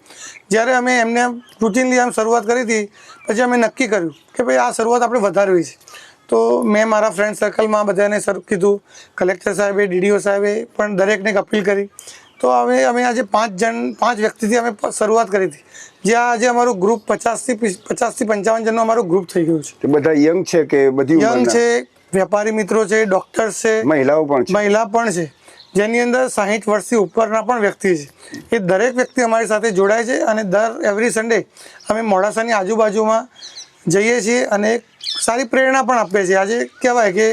S2: જ્યારે અમે એમને રૂટીનલી આમ શરૂઆત કરી હતી પછી અમે નક્કી કર્યું કે ભાઈ આ શરૂઆત આપણે વધારવી છે. તો મેં મારા ફ્રેન્ડ સર્કલમાં બધાને કીધું, કલેક્ટર સાહેબે, ડીડીઓ સાહેબે પણ દરેકને એક અપીલ કરી. તો હવે અમે આજે 5 વ્યક્તિથી અમે શરૂઆત કરી હતી, જ્યાં આજે અમારું ગ્રુપ 50 થી 55 જણનું અમારું ગ્રુપ થઈ ગયું છે.
S1: બધા યંગ છે કે બધી
S2: યંગ છે, વેપારી મિત્રો છે, ડોક્ટર્સ છે, મહિલા પણ છે, જેની અંદર 60 વર્ષથી ઉપરના પણ વ્યક્તિ છે. એ દરેક વ્યક્તિ અમારી સાથે જોડાય છે અને એવરી સન્ડે અમે મોડાસાની આજુબાજુમાં જઈએ છીએ અને એક સારી પ્રેરણા પણ આપીએ છીએ. આજે કહેવાય કે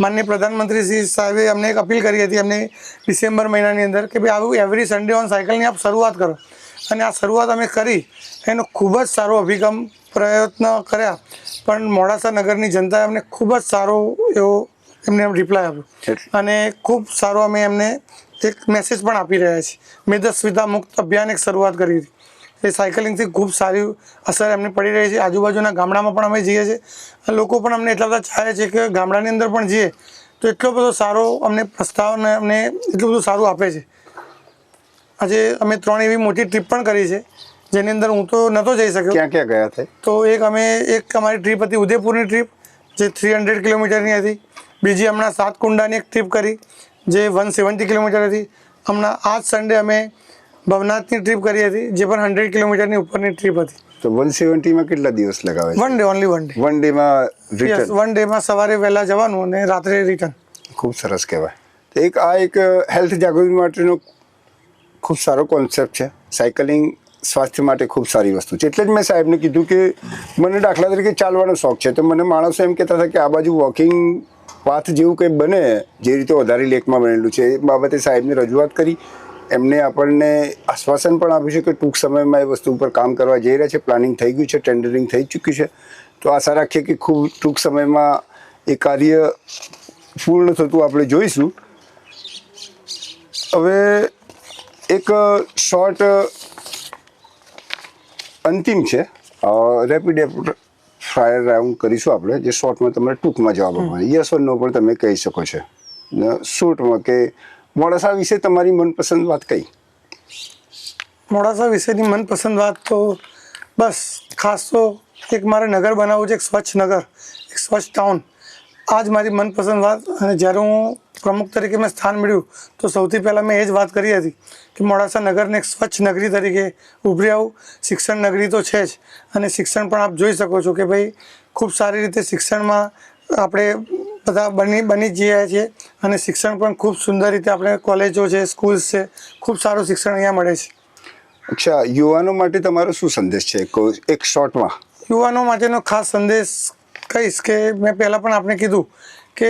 S2: માનનીય પ્રધાનમંત્રી શ્રી સાહેબે અમને એક અપીલ કરી હતી એમને ડિસેમ્બર મહિનાની અંદર કે ભાઈ આવું એવરી સન્ડે ઓન સાયકલની આપ શરૂઆત કરો, અને આ શરૂઆત અમે કરી. એનો ખૂબ જ સારો અભિગમ પ્રયત્ન કર્યા, પણ મોડાસા નગરની જનતાએ અમને ખૂબ જ સારો એવો એમને રિપ્લાય આપ્યો અને ખૂબ સારો અમે એમને એક મેસેજ પણ આપી રહ્યા છીએ. મેદસ્વીતા મુક્ત અભિયાન એક શરૂઆત કરી હતી. એ સાયકલિંગથી ખૂબ સારી અસર એમને પડી રહી છે. આજુબાજુના ગામડામાં પણ અમે જઈએ છીએ, લોકો પણ અમને એટલા બધા ચાહે છે કે ગામડાની અંદર પણ જઈએ તો એટલો બધો સારો અમને પ્રસ્તાવ ને અમને એટલું બધું સારું આપે છે. આજે અમે 3 એવી મોટી ટ્રીપ પણ કરી છે, જેની અંદર હું તો નહોતો જઈ શક્યો.
S1: ક્યાં ક્યાં ગયા હતા? તો
S2: એક અમારી ટ્રીપ હતી ઉદયપુરની ટ્રીપ, જે 300 કિલોમીટરની હતી. બીજી હમણાં સાતકુંડાની એક ટ્રીપ કરી જે 170 કિલોમીટર હતી. હમણાં આ જ સન્ડે અમે ભવનાથની ટ્રીપ કરી હતી, જે પણ 100 કિલોમીટરની ઉપરની ટ્રીપ હતી.
S1: તો 170માં કેટલા દિવસ લગાવે?
S2: One day, only one day.
S1: One ડેમાં રિટર્ન?
S2: વન ડેમાં સવારે વહેલા જવાનું અને રાત્રે રિટર્ન.
S1: ખૂબ સરસ કહેવાય. એક હેલ્થ જાગૃતિ માટેનો ખૂબ સારો કોન્સેપ્ટ છે. સાયકલિંગ સ્વાસ્થ્ય માટે ખૂબ સારી વસ્તુ છે. એટલે જ મેં સાહેબને કીધું કે મને દાખલા તરીકે ચાલવાનો શોખ છે, તો મને માણસો એમ કહેતા હતા કે આ બાજુ વોકિંગ પાથ જેવું કંઈ બને, જે રીતે વધારી લેકમાં બનેલું છે, એ બાબતે સાહેબને રજૂઆત કરી. એમને આપણને આશ્વાસન પણ આપ્યું છે કે ટૂંક સમયમાં એ વસ્તુ ઉપર કામ કરવા જઈ રહ્યા છે. પ્લાનિંગ થઈ ગયું છે, ટેન્ડરિંગ થઈ ચૂક્યું છે. તો આશા રાખીએ કે ખૂબ ટૂંક સમયમાં એ કાર્ય પૂર્ણ થતું આપણે જોઈશું. હવે એક શોર્ટ અંતિમ છે, રેપિડ ફાયર રાઉન્ડ કરીશું આપણે, જે શોર્ટમાં તમારે ટૂંકમાં જવાબ આપવાનો, યસ ઓર નો પણ તમે કહી શકો છો. શોર્ટમાં કે મોડાસા વિશે તમારી મનપસંદ વાત કઈ?
S2: મોડાસા વિશેની મનપસંદ વાત તો બસ ખાસ તો એક મારે નગર બનાવવું છે, એક સ્વચ્છ નગર, એક સ્વચ્છ ટાઉન. આ જ મારી મનપસંદ વાત. અને જ્યારે હું પ્રમુખ તરીકે મેં સ્થાન મળ્યું તો સૌથી પહેલાં મેં એ જ વાત કરી હતી કે મોડાસા નગરને એક સ્વચ્છ નગરી તરીકે ઉભરી આવું. શિક્ષણ નગરી તો છે જ, અને શિક્ષણ પણ આપ જોઈ શકો છો કે ભાઈ ખૂબ સારી રીતે શિક્ષણમાં આપણે બધા બની જ રહ્યા છીએ, અને શિક્ષણ પણ ખૂબ સુંદર રીતે આપણે કોલેજો છે, સ્કૂલ્સ છે, ખૂબ સારું શિક્ષણ અહીંયા મળે છે.
S1: અચ્છા, યુવાનો માટે તમારો શું સંદેશ છે એક શોર્ટમાં?
S2: યુવાનો માટેનો ખાસ સંદેશ કહીશ કે મેં પહેલાં પણ આપણે કીધું કે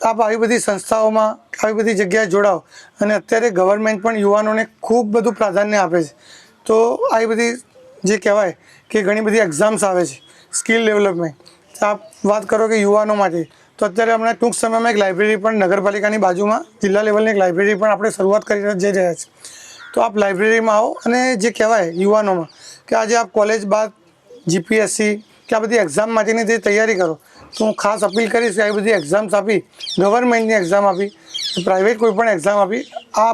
S2: આપ આવી બધી સંસ્થાઓમાં, આવી બધી જગ્યાએ જોડાઓ. અને અત્યારે ગવર્મેન્ટ પણ યુવાનોને ખૂબ બધું પ્રાધાન્ય આપે છે. તો આવી બધી જે કહેવાય કે ઘણી બધી એક્ઝામ્સ આવે છે, સ્કિલ ડેવલપમેન્ટ. આપ વાત કરો કે યુવાનો માટે, તો અત્યારે હમણાં ટૂંક સમયમાં એક લાઇબ્રેરી પણ નગરપાલિકાની બાજુમાં જિલ્લા લેવલની એક લાઇબ્રેરી પણ આપણે શરૂઆત કરી જઈ રહ્યા છીએ. તો આપ લાઇબ્રેરીમાં આવો અને જે કહેવાય યુવાનોમાં કે આજે આપ કોલેજ બાદ જીપીએસસી કે આ બધી એક્ઝામ માટેની જે તૈયારી કરો, તો હું ખાસ અપીલ કરીશ કે આવી બધી એક્ઝામ્સ આપી, ગવર્મેન્ટની એક્ઝામ આપી, પ્રાઇવેટ કોઈ પણ એક્ઝામ આપી, આ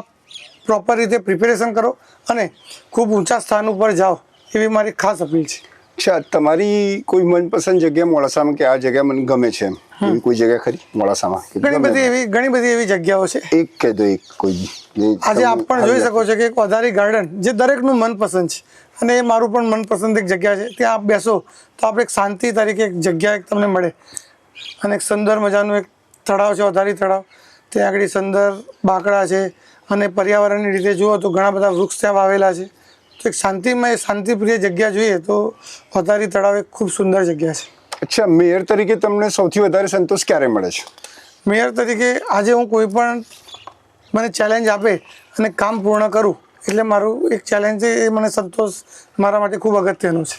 S2: પ્રોપર રીતે પ્રિપેરેશન કરો અને ખૂબ ઊંચા સ્થાન ઉપર જાઓ, એવી મારી ખાસ અપીલ છે.
S1: અચ્છા, તમારી કોઈ મનપસંદ જગ્યા મોડાસામાં કે આ જગ્યા મને ગમે છે એવી કોઈ જગ્યા ખરી મોડાસામાં?
S2: ઘણી બધી એવી જગ્યાઓ છે.
S1: એક કહી દો, એક કોઈ.
S2: આજે આપ પણ જોઈ શકો છો કે એક વધારી ગાર્ડન જે દરેકનું મનપસંદ છે, અને એ મારું પણ મનપસંદ એક જગ્યા છે. ત્યાં આપ બેસો તો આપણે એક શાંતિ તરીકે એક જગ્યા એક તમને મળે. અને એક સુંદર મજાનું એક તળાવ છે, વધારી તળાવ. ત્યાં આગળ સુંદર બાકડા છે, અને પર્યાવરણની રીતે જુઓ તો ઘણા બધા વૃક્ષ ત્યાં વાવેલા છે. તો એક શાંતિપ્રિય જગ્યા જોઈએ તો વધારી તળાવ એક ખૂબ સુંદર જગ્યા છે.
S1: અચ્છા, મેયર તરીકે તમને સૌથી વધારે સંતોષ ક્યારે મળે છે?
S2: મેયર તરીકે આજે હું કોઈ પણ મને ચેલેન્જ આપે અને કામ પૂર્ણ કરું, એટલે મારું એક ચેલેન્જ છે, એ મને સંતોષ મારા માટે ખૂબ અગત્યનું છે.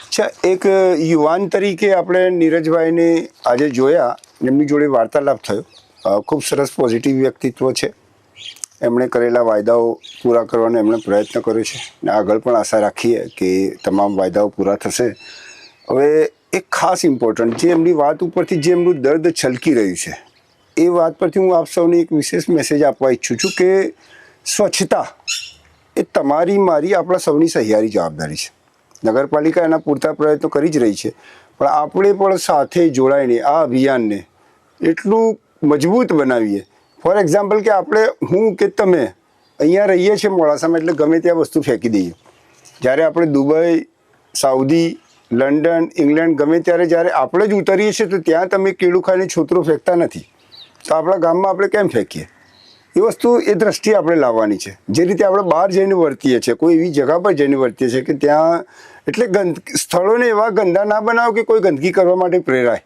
S1: અચ્છા, એક યુવાન તરીકે આપણે નીરજભાઈને આજે જોયા, એમની જોડે વાર્તાલાપ થયો. ખૂબ સરસ પોઝિટિવ વ્યક્તિત્વ છે. એમણે કરેલા વાયદાઓ પૂરા કરવાનો એમણે પ્રયત્ન કર્યો છે, અને આગળ પણ આશા રાખીએ કે તમામ વાયદાઓ પૂરા થશે. હવે એક ખાસ ઇમ્પોર્ટન્ટ, જે એમની વાત ઉપરથી જે એમનું દર્દ છલકી રહ્યું છે, એ વાત પરથી હું આપ સૌને એક વિશેષ મેસેજ આપવા ઈચ્છું છું કે સ્વચ્છતા એ તમારી, મારી, આપણા સૌની સહિયારી જવાબદારી છે. નગરપાલિકા એના પૂરતા પ્રયત્નો કરી જ રહી છે, પણ આપણે પણ સાથે જોડાઈને આ અભિયાનને એટલું મજબૂત બનાવીએ. ફોર એક્ઝામ્પલ કે આપણે, હું કે તમે અહીંયા રહીએ છીએ મોડાસામાં, એટલે ગમે ત્યાં વસ્તુ ફેંકી દઈએ. જ્યારે આપણે દુબઈ, સાઉદી, લંડન, ઇંગ્લેન્ડ ગમે ત્યારે જ્યારે આપણે જ ઉતરીએ છીએ તો ત્યાં તમે કેળું ખાઈને છોતરો ફેંકતા નથી. તો આપણા ગામમાં આપણે કેમ ફેંકીએ? એ વસ્તુ, એ દ્રષ્ટિએ આપણે લાવવાની છે. જે રીતે આપણે બહાર જઈને વર્તીએ છીએ, કોઈ એવી જગા પર જઈને વર્તીએ છીએ કે ત્યાં, એટલે સ્થળોને એવા ગંદા ના બનાવો કે કોઈ ગંદકી કરવા માટે પ્રેરાય.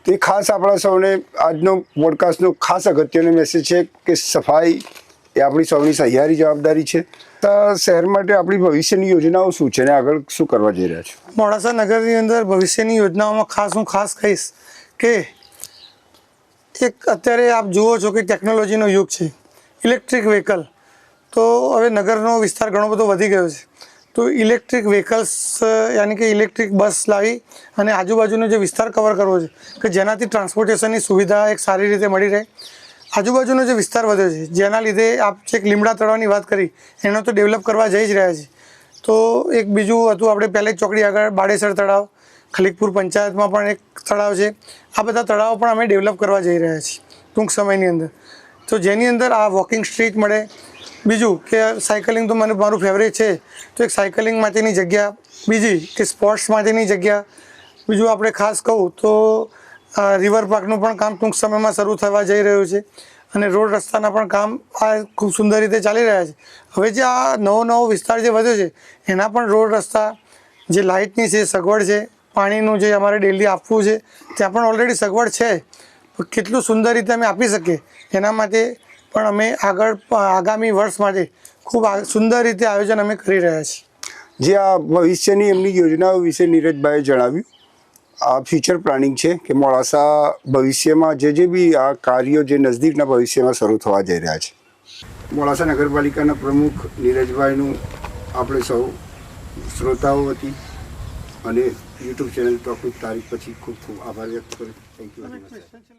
S1: તો એ ખાસ આપણા સૌને આજનો પોડકાસ્ટનો ખાસ અગત્યનો મેસેજ છે કે સફાઈ એ આપણી સૌની સહિયારી જવાબદારી છે. શહેર માટે આપણી ભવિષ્યની યોજનાઓ શું છે, અને આગળ શું કરવા જઈ રહ્યા છે?
S2: મોડાસા નગરની અંદર ભવિષ્યની યોજનાઓમાં હું ખાસ કહીશ કે એક અત્યારે આપ જુઓ છો કે ટેકનોલોજીનો યુગ છે, ઇલેક્ટ્રિક વ્હીકલ. તો હવે નગરનો વિસ્તાર ઘણો બધો વધી ગયો છે, તો ઇલેક્ટ્રિક વ્હીકલ્સ યાની કે ઇલેક્ટ્રિક બસ લાવી અને આજુબાજુનો જે વિસ્તાર કવર કરવો છે કે જેનાથી ટ્રાન્સપોર્ટેશનની સુવિધા એક સારી રીતે મળી રહે. આજુબાજુનો જે વિસ્તાર વધ્યો છે, જેના લીધે આપ જે એક લીમડા તળાવની વાત કરી, એનો તો ડેવલપ કરવા જઈ જ રહ્યા છે. તો એક બીજું હતું, આપણે પહેલે ચોકડી આગળ બાડેસર તળાવ, ખલીકપુર પંચાયતમાં પણ એક તળાવ છે. આ બધા તળાવો પણ અમે ડેવલપ કરવા જઈ રહ્યા છીએ ટૂંક સમયની અંદર. તો જેની અંદર આ વોકિંગ સ્ટ્રીટ મળે. બીજું કે સાયકલિંગ તો મારું ફેવરેટ છે, તો એક સાયકલિંગ માટેની જગ્યા. બીજી કે સ્પોર્ટ્સ માટેની જગ્યા. બીજું આપણે ખાસ કહું તો રિવર પાર્કનું પણ કામ ટૂંક સમયમાં શરૂ થવા જઈ રહ્યું છે, અને રોડ રસ્તાના પણ કામ આ ખૂબ સુંદર રીતે ચાલી રહ્યા છે. હવે જે આ નવો વિસ્તાર જે વધ્યો છે, એના પણ રોડ રસ્તા, જે લાઇટની છે સગવડ છે, પાણીનું જે અમારે ડેલી આપવું છે ત્યાં પણ ઓલરેડી સગવડ છે. કેટલું સુંદર રીતે અમે આપી શકીએ એના માટે પણ અમે આગામી વર્ષ માટે ખૂબ સુંદર રીતે આયોજન અમે કરી રહ્યા છીએ.
S1: જે આ ભવિષ્યની એમની યોજનાઓ વિશે નીરજભાઈએ જણાવ્યું. આ ફ્યુચર પ્લાનિંગ છે કે મોડાસા ભવિષ્યમાં જે બી આ કાર્યો જે નજદીકના ભવિષ્યમાં શરૂ થવા જઈ રહ્યા છે. મોડાસા નગરપાલિકાના પ્રમુખ નીરજભાઈનું આપણે સૌ શ્રોતાઓ વતી અને યુટ્યુબ ચેનલ ટોક વિથ તારીખ પછી ખૂબ ખૂબ આભાર વ્યક્ત કરું. Thank you very much.